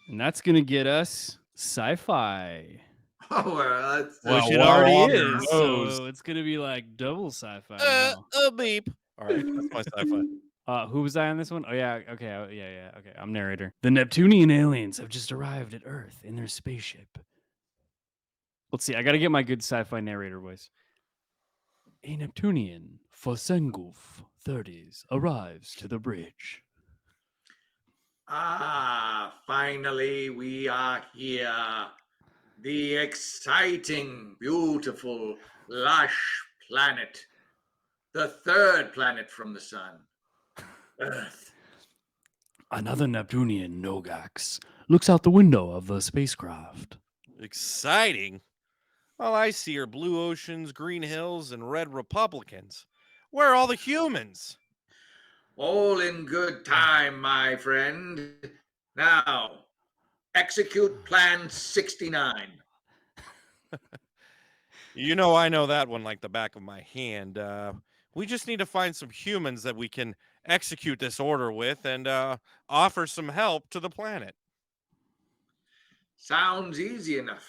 And that's going to get us sci-fi. Oh, Which it already is. So it's going to be like double sci-fi now. Beep. All right, that's my sci-fi. Who was I on this one? Oh, yeah. Okay. Yeah. Okay. I'm narrator. The Neptunian aliens have just arrived at Earth in their spaceship. Let's see. I got to get my good sci-fi narrator voice. A Neptunian for Sengulf 30s arrives to the bridge. Finally we are here. The exciting, beautiful, lush planet. The third planet from the sun. Earth. Another Neptunian, Nogax, looks out the window of the spacecraft. Exciting? All I see are blue oceans, green hills, and red Republicans. Where are all the humans? All in good time, my friend. Now, execute Plan 69. You know, I know that one like the back of my hand. We just need to find some humans that we can execute this order with and offer some help to the planet. Sounds easy enough.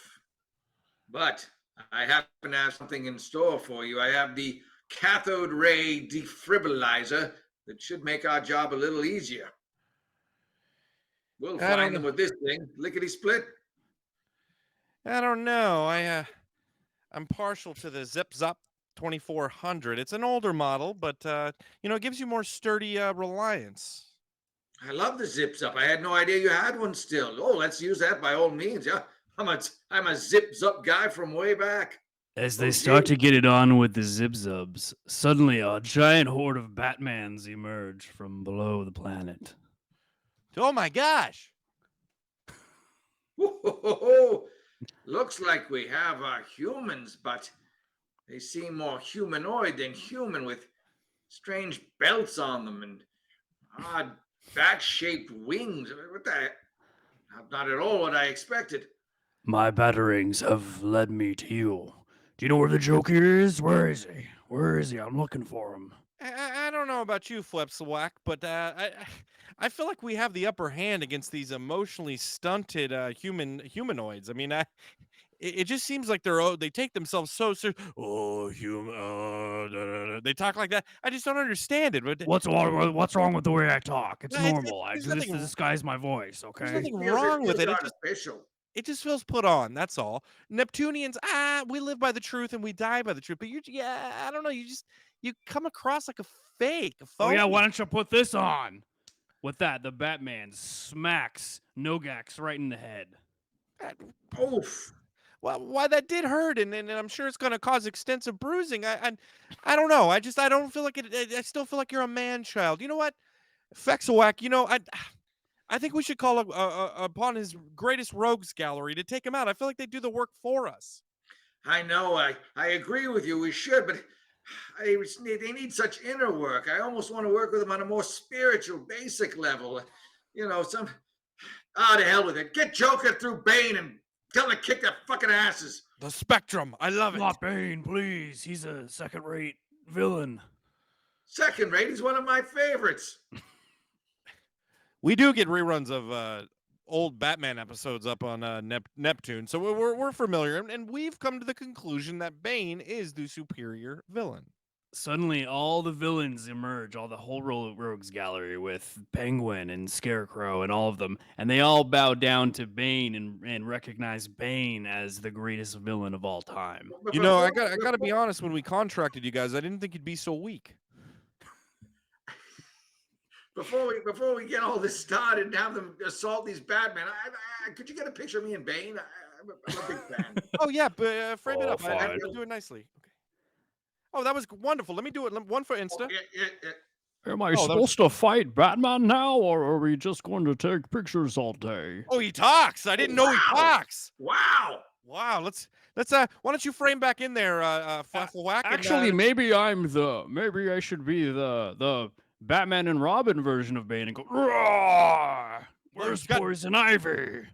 But I happen to have something in store for you. I have the cathode ray defibrillator that should make our job a little easier. We'll I don't find them know. with this thing, lickety split. I don't know. I'm partial to the Zip Zop 2400. It's an older model, but it gives you more sturdy reliance. I love the zips up. I had no idea you had one still. Oh, let's use that by all means. Yeah, I'm a zips up guy from way back. As they Oh, start gee. to get it on with the Zibzubs, suddenly a giant horde of Batmans emerge from below the planet. Oh my gosh! Whoa, looks like we have our humans, but they seem more humanoid than human with strange belts on them and odd bat-shaped wings. What the? Not at all what I expected. My batterings have led me to you. Do you know where the Joker is? Where is he? Where is he? I'm looking for him. I don't know about you, Flepswack, but I feel like we have the upper hand against these emotionally stunted humanoids. I mean, it just seems like they take themselves so serious. Oh, human. They talk like that. I just don't understand it. But What's wrong with the way I talk? It's No, normal. I there's do this to nothing- disguise my voice, there's okay? nothing Feels- wrong with feels it. artificial. It just feels put on. That's all. Neptunians, we live by the truth and we die by the truth. But I don't know. You come across like a fake. A Oh yeah, phony. why don't you put this on? With that, the Batman smacks Nogax right in the head. Oof. Well, why that did hurt, and I'm sure it's going to cause extensive bruising. I don't know. I don't feel like it. I still feel like you're a man child. You know what, Fexawak? I think we should call upon his greatest rogues gallery to take him out. I feel like they do the work for us. I know. I agree with you. We should, but they need such inner work. I almost want to work with them on a more spiritual, basic level. To hell with it. Get Joker through Bane and tell him to kick their fucking asses. The Spectrum. I love it. Not Bane, please. He's a second-rate villain. Second rate, he's one of my favorites. We do get reruns of old Batman episodes up on Neptune, so we're familiar, and we've come to the conclusion that Bane is the superior villain. Suddenly, all the villains emerge, all the whole rogues gallery with Penguin and Scarecrow and all of them, and they all bow down to Bane and recognize Bane as the greatest villain of all time. But You know, I before- got to be honest. When we contracted you guys, I didn't think you'd be so weak. Before we get all this started and have them assault these Batman, could you get a picture of me and Bane? I'm a big fan. Oh yeah, but frame it Oh, up. fine. I'll do it nicely. Okay. Oh, that was wonderful. Let me do it. One for Insta. Am I Oh, that was- supposed to fight Batman now, or are we just going to take pictures all day? Oh, he talks. I didn't know he Wow. talks. Wow. Wow. Let's. Why don't you frame back in there, Flafflewack? Actually, maybe I should be the Batman and Robin version of Bane and go, "Roar! Where's he's got- Poison Ivy?"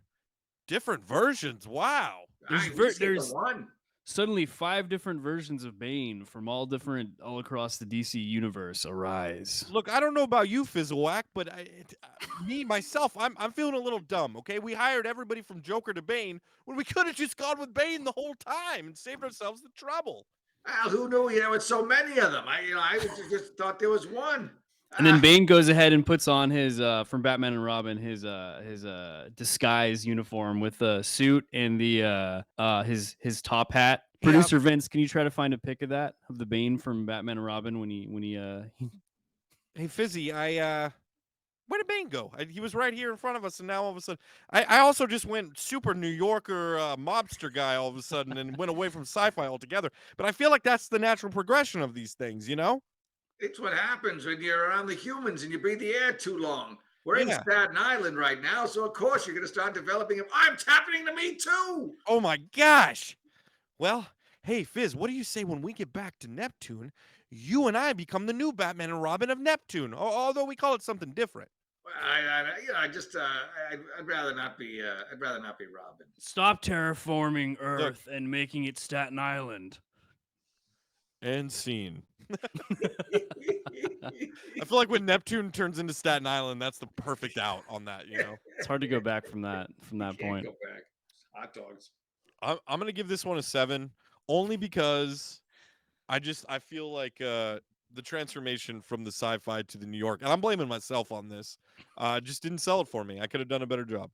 different versions. Wow. There's one. suddenly 5 different versions of Bane from all across the DC universe arise. Look, I don't know about you, Fizzlewack, but myself, I'm feeling a little dumb. Okay, we hired everybody from Joker to Bane when we could have just gone with Bane the whole time and saved ourselves the trouble. Well, who knew? It's so many of them. I just thought there was one. And then Bane goes ahead and puts on his from Batman and Robin his disguise uniform with the suit and the his top hat. Yeah. Producer Vince, can you try to find a pic of that of the Bane from Batman and Robin when he Hey, Fizzy, where did Bane go? He was right here in front of us, and now all of a sudden, I also just went super New Yorker mobster guy all of a sudden and went away from sci-fi altogether. But I feel like that's the natural progression of these things, you know? It's what happens when you're around the humans and you breathe the air too long. We're in Yeah. Staten Island right now, so of course you're going to start developing it. It's happening to me too. Oh my gosh! Well, hey Fizz, what do you say when we get back to Neptune, you and I become the new Batman and Robin of Neptune, although we call it something different. I'd rather not be. I'd rather not be Robin. Stop terraforming Earth and making it Staten Island. And scene. I feel like when Neptune turns into Staten Island, that's the perfect out on that. It's hard to go back from that Can't point. go back. Hot dogs. I'm gonna give this one a 7, only because I feel like the transformation from the sci-fi to the New York, and I'm blaming myself on this, just didn't sell it for me. I could have done a better job.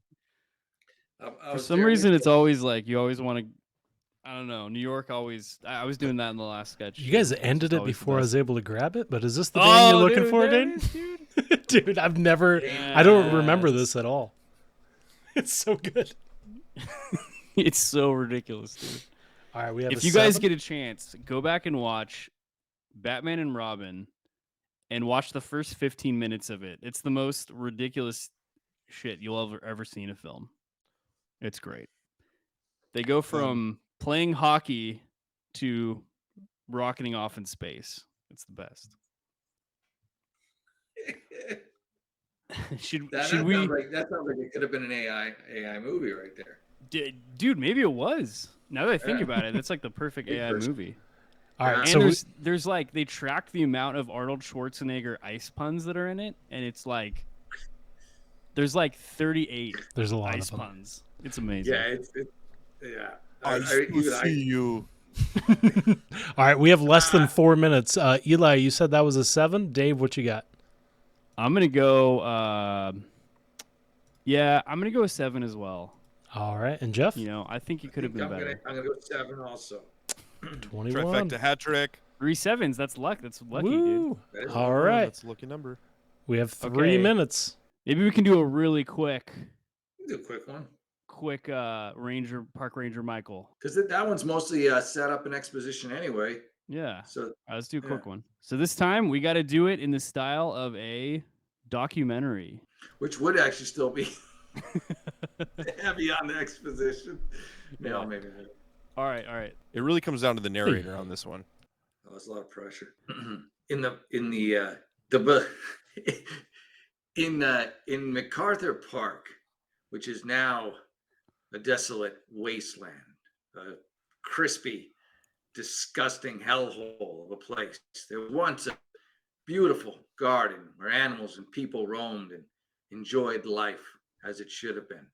For some reason, it's always like you always want to. I don't know. New York always. I was doing that in the last sketch. You guys too. It's ended just it always the before I best. was able to grab it, but is this the Dane you're looking for, there it Dane? is, dude. Dude, I've never. I don't remember Yes. this at all. It's so good. It's so ridiculous, dude. All right, we have. If a you guys 7? get a chance, go back and watch Batman and Robin and watch the first 15 minutes of it. It's the most ridiculous shit you'll ever see in a film. It's great. They go from playing hockey to rocketing off in space. It's the best. Should we? That sounds like it could have been an AI movie right there. Dude, maybe it was. Now that I think Yeah. about it, that's like the perfect Big AI person. movie. All right, And so there's like they track the amount of Arnold Schwarzenegger ice puns that are in it, and it's like there's like 38 there's a lot ice of them. puns. It's amazing. Yeah, yeah. I see you. All right, we have less than 4 minutes. Eli, you said that was a 7. Dave, what you got? I'm gonna go. Yeah, I'm gonna go a 7 as well. All right, and Jeff? You know, I think it could have been better. I'm gonna go 7 also. 21. Trifecta hat trick. 3 7s. That's luck. That's lucky, dude. Woo. That is All right, That's a lucky number. we have 3 Okay. minutes. Maybe we can do a really quick do a quick one Park Ranger Michael. because that one's mostly set up in exposition anyway. Yeah. So All right, let's do a quick Yeah. one. So this time we got to do it in the style of a documentary. which would actually still be heavy on the exposition. No, Yeah. maybe not. All right. It really comes down to the narrator on this one. Oh, that's a lot of pressure. in MacArthur Park, which is now a desolate wasteland, a crispy, disgusting hellhole of a place. There was once a beautiful garden where animals and people roamed and enjoyed life as it should have been.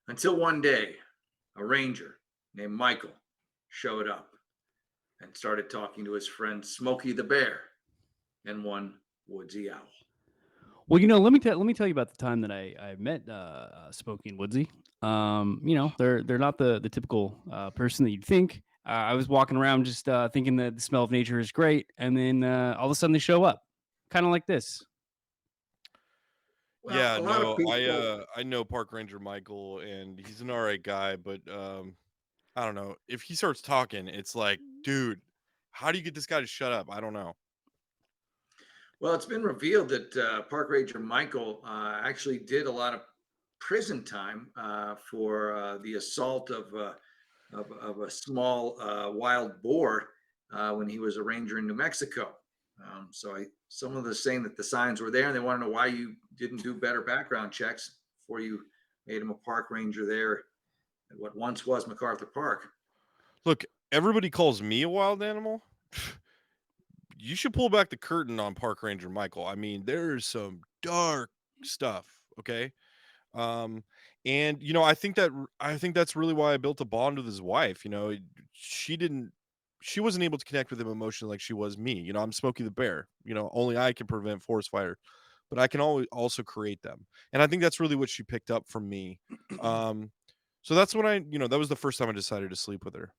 Until one day, a ranger named Michael showed up and started talking to his friend Smokey the Bear and one Woodsy Owl. Well, you know, let me tell you about the time that I met Smokey and Woodsy. You know, they're not the typical person that you'd think. I was walking around just thinking that the smell of nature is great, and then all of a sudden they show up, kind of like this. Well, Yeah, a lot no, of people, I know Park Ranger Michael, and he's an alright guy, but I don't know. If he starts talking, it's like, dude, how do you get this guy to shut up? I don't know. well, it's been revealed that Park Ranger Michael actually did a lot of prison time for the assault of a small wild boar when he was a ranger in New Mexico. Someone was saying that the signs were there, and they want to know why you didn't do better background checks before you made him a park ranger there at what once was MacArthur Park. Look, everybody calls me a wild animal. You should pull back the curtain on Park Ranger Michael. I mean, there's some dark stuff, okay? And you know, I think that's really why I built a bond with his wife. You know, she wasn't able to connect with him emotionally like she was me. You know, I'm Smokey the Bear. You know, only I can prevent forest fire, but I can always also create them. And I think that's really what she picked up from me. So that's when that was the first time I decided to sleep with her.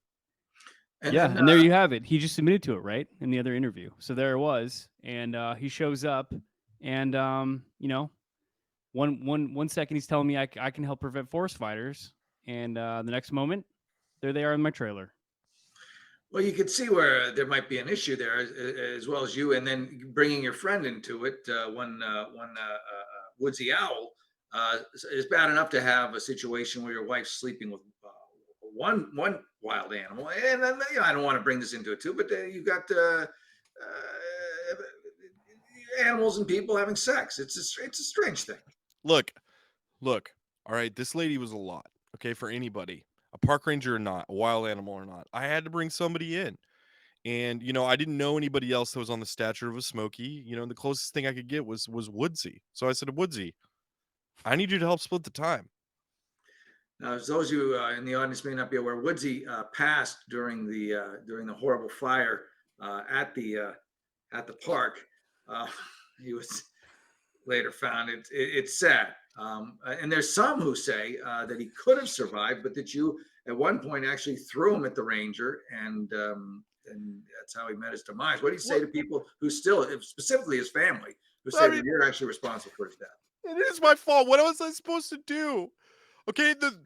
And there you have it. He just submitted to it, right, in the other interview. So there it was, and he shows up, and you know, one second he's telling me I can help prevent forest fires, and the next moment, there they are in my trailer. Well, you could see where there might be an issue there, as well as you, and then bringing your friend into it. One Woodsy Owl is bad enough to have a situation where your wife's sleeping with one wild animal, and then I don't want to bring this into it too, but you've got animals and people having sex. It's a strange thing. Look. All right, this lady was a lot. Okay, for anybody, a park ranger or not, a wild animal or not, I had to bring somebody in. And I didn't know anybody else that was on the stature of a Smokey. The closest thing I could get was Woodsy. So I said, Woodsy, I need you to help split the time. Now, as those of you in the audience may not be aware, Woodsy passed during the horrible fire at the park. He was later found. It's sad, and there's some who say that he could have survived, but that you at one point actually threw him at the ranger, and that's how he met his demise. What do you say to people who still, specifically his family, who say that you're actually responsible for his death? It is my fault. What was I supposed to do? Okay, the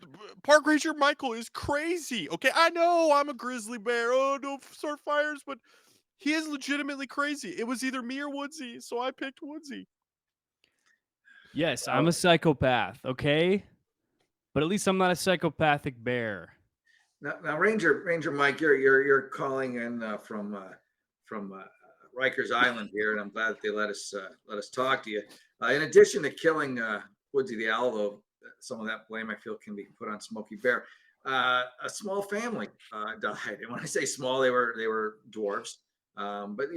park ranger Michael is crazy. Okay, I know I'm a grizzly bear. Oh, don't start fires, but he is legitimately crazy. It was either me or Woodsy, so I picked Woodsy. Yes, I'm a psychopath, okay? But at least I'm not a psychopathic bear. Now, Ranger Mike, you're calling in from Rikers Island here, and I'm glad that they let us talk to you. In addition to killing Woodsy the owl, though some of that blame I feel can be put on Smokey Bear, a small family died. And when I say small, they were dwarves. But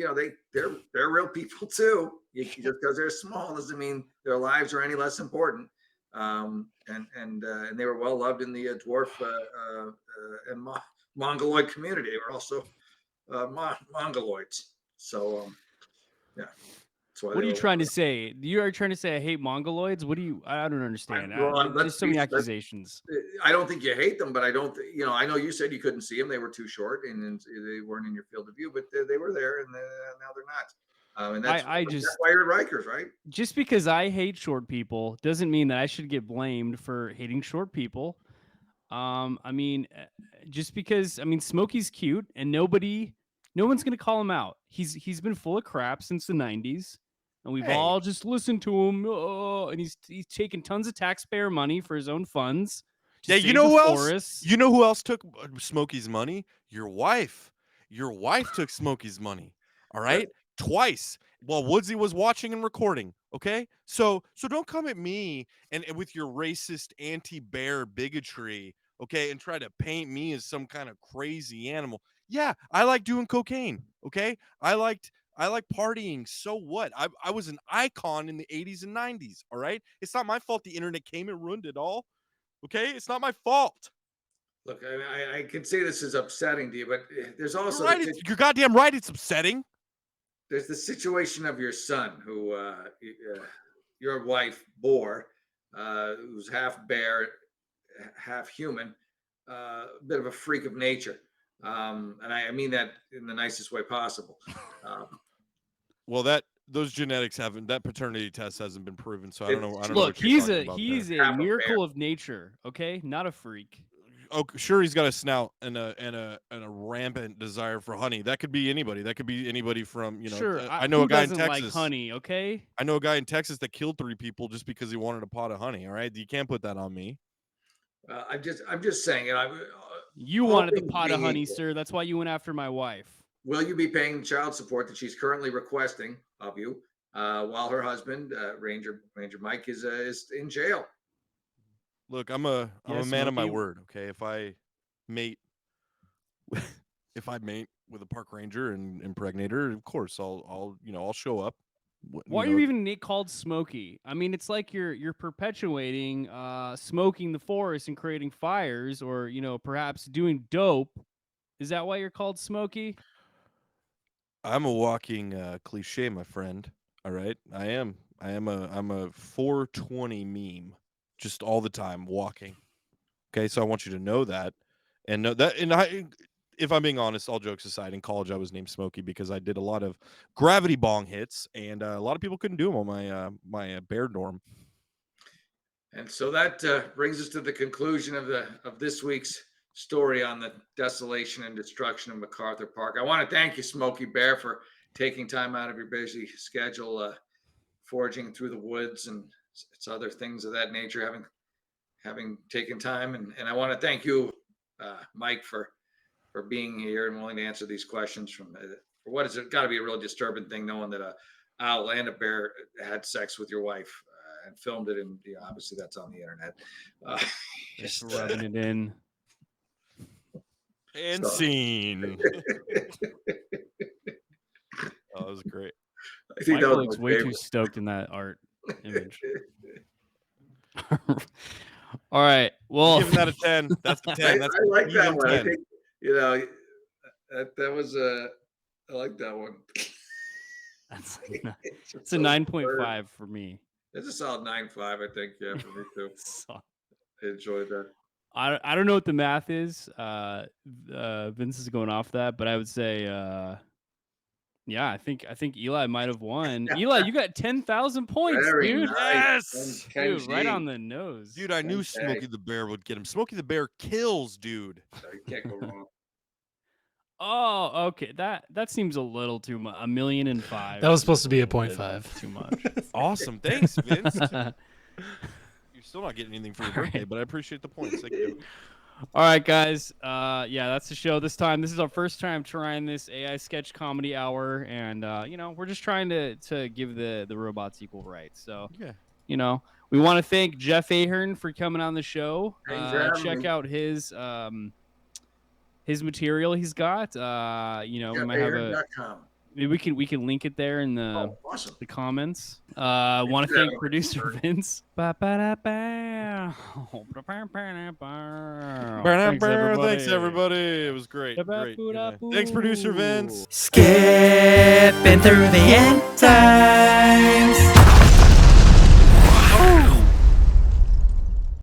they're real people too. Just because they're small doesn't mean their lives are any less important. And they were well loved in the dwarf and Mongoloid community. They were also Mongoloids. So yeah. What are you trying to say? You are trying to say I hate Mongoloids? What do you? I don't understand. There's so many accusations. I don't think you hate them, but I don't. I know you said you couldn't see them; they were too short, and they weren't in your field of view. But they were there, and now they're not. And that's why you're at Rikers, right? Just because I hate short people doesn't mean that I should get blamed for hating short people. Just because Smokey's cute, and no one's gonna call him out. He's been full of crap since the 90s. And we've all just listened to him, and he's taking tons of taxpayer money for his own funds. Yeah, you know who else? You know who else took Smokey's money? Your wife. Your wife took Smokey's money. All right, twice while Woodsy was watching and recording. Okay, so don't come at me and with your racist anti-bear bigotry. Okay, and try to paint me as some kind of crazy animal. Yeah, I like doing cocaine. Okay, I like partying. So what? I was an icon in the 80s and 90s. All right. It's not my fault the internet came and ruined it all. Okay. It's not my fault. Look, I can say this is upsetting to you, but there's also you're goddamn right. It's upsetting. There's the situation of your son, who your wife bore, who's half bear, half human, a bit of a freak of nature. And I mean that in the nicest way possible. Well, those genetics that paternity test hasn't been proven, so I don't know. Look, he's a miracle of nature, okay? Not a freak. Oh, sure, he's got a snout and a rampant desire for honey. That could be anybody. That could be anybody from Sure, I know a guy in Texas. Like honey, okay? I know a guy in Texas that killed 3 people just because he wanted a pot of honey. All right, you can't put that on me. I'm just saying, you wanted the pot of honey, sir. That's why you went after my wife. Will you be paying child support that she's currently requesting of you, while her husband, Ranger Mike, is in jail? Look, I'm a man of my word. Okay, if I mate with a park ranger and impregnate her, of course I'll show up. Why are you even called Smokey? I mean, it's like you're perpetuating smoking the forest and creating fires, or perhaps doing dope. Is that why you're called Smokey? I'm a walking cliche, my friend. All right, I'm a 420 meme, just all the time walking. Okay, so I want you to know that, and know that. And if I'm being honest, all jokes aside, in college I was named Smokey because I did a lot of gravity bong hits, and a lot of people couldn't do them on my bear dorm. And so that brings us to the conclusion of this week's story on the desolation and destruction of MacArthur Park. I want to thank you, Smokey Bear, for taking time out of your busy schedule, foraging through the woods and other things of that nature, having taken time. And I want to thank you, Mike, for being here and willing to answer these questions from what is it got to be a really disturbing thing knowing that a owl and a bear had sex with your wife and filmed it, and obviously that's on the internet. Just rubbing it in. And scene. Oh, that was great. I think Michael that was looks my way too favorite. stoked in that art image. All right. Well, Giving that a 10. That's a 10. That's I like an that even one. I 10. think that was I like that one. that's it's a 9.5 for me. It's a solid 9.5, I think. Yeah, for me too. So, I enjoyed that. I don't know what the math is. Vince is going off that, but I would say, yeah, I think Eli might have won. Eli, you got 10,000 points, Very dude. nice. Yes! Dude, right Kenji. on the nose. Dude, I knew Okay. Smokey the Bear would get him. Smokey the Bear kills, dude. You can't go wrong. Oh, okay. That seems a little too much. 1,000,005. That was supposed to be a little bit 0.5. Too much. Awesome. Thanks, Vince. All You're still not getting anything for your birthday, but I appreciate the points. Thank you. right, guys. Yeah, that's the show this time. This is our first time trying this AI sketch comedy hour, and we're just trying to give the robots equal rights. So Yeah. we want to thank Jeff Ahern for coming on the show. Thanks for having Check me. out his material he's got. We might have Ahern.com. maybe we can link it there in the Oh, awesome. comments. Want to Yeah, thank producer sure. Vince. Thanks, everybody. It was great. Great. Good night. Thanks, producer Vince. Skipping through the end time.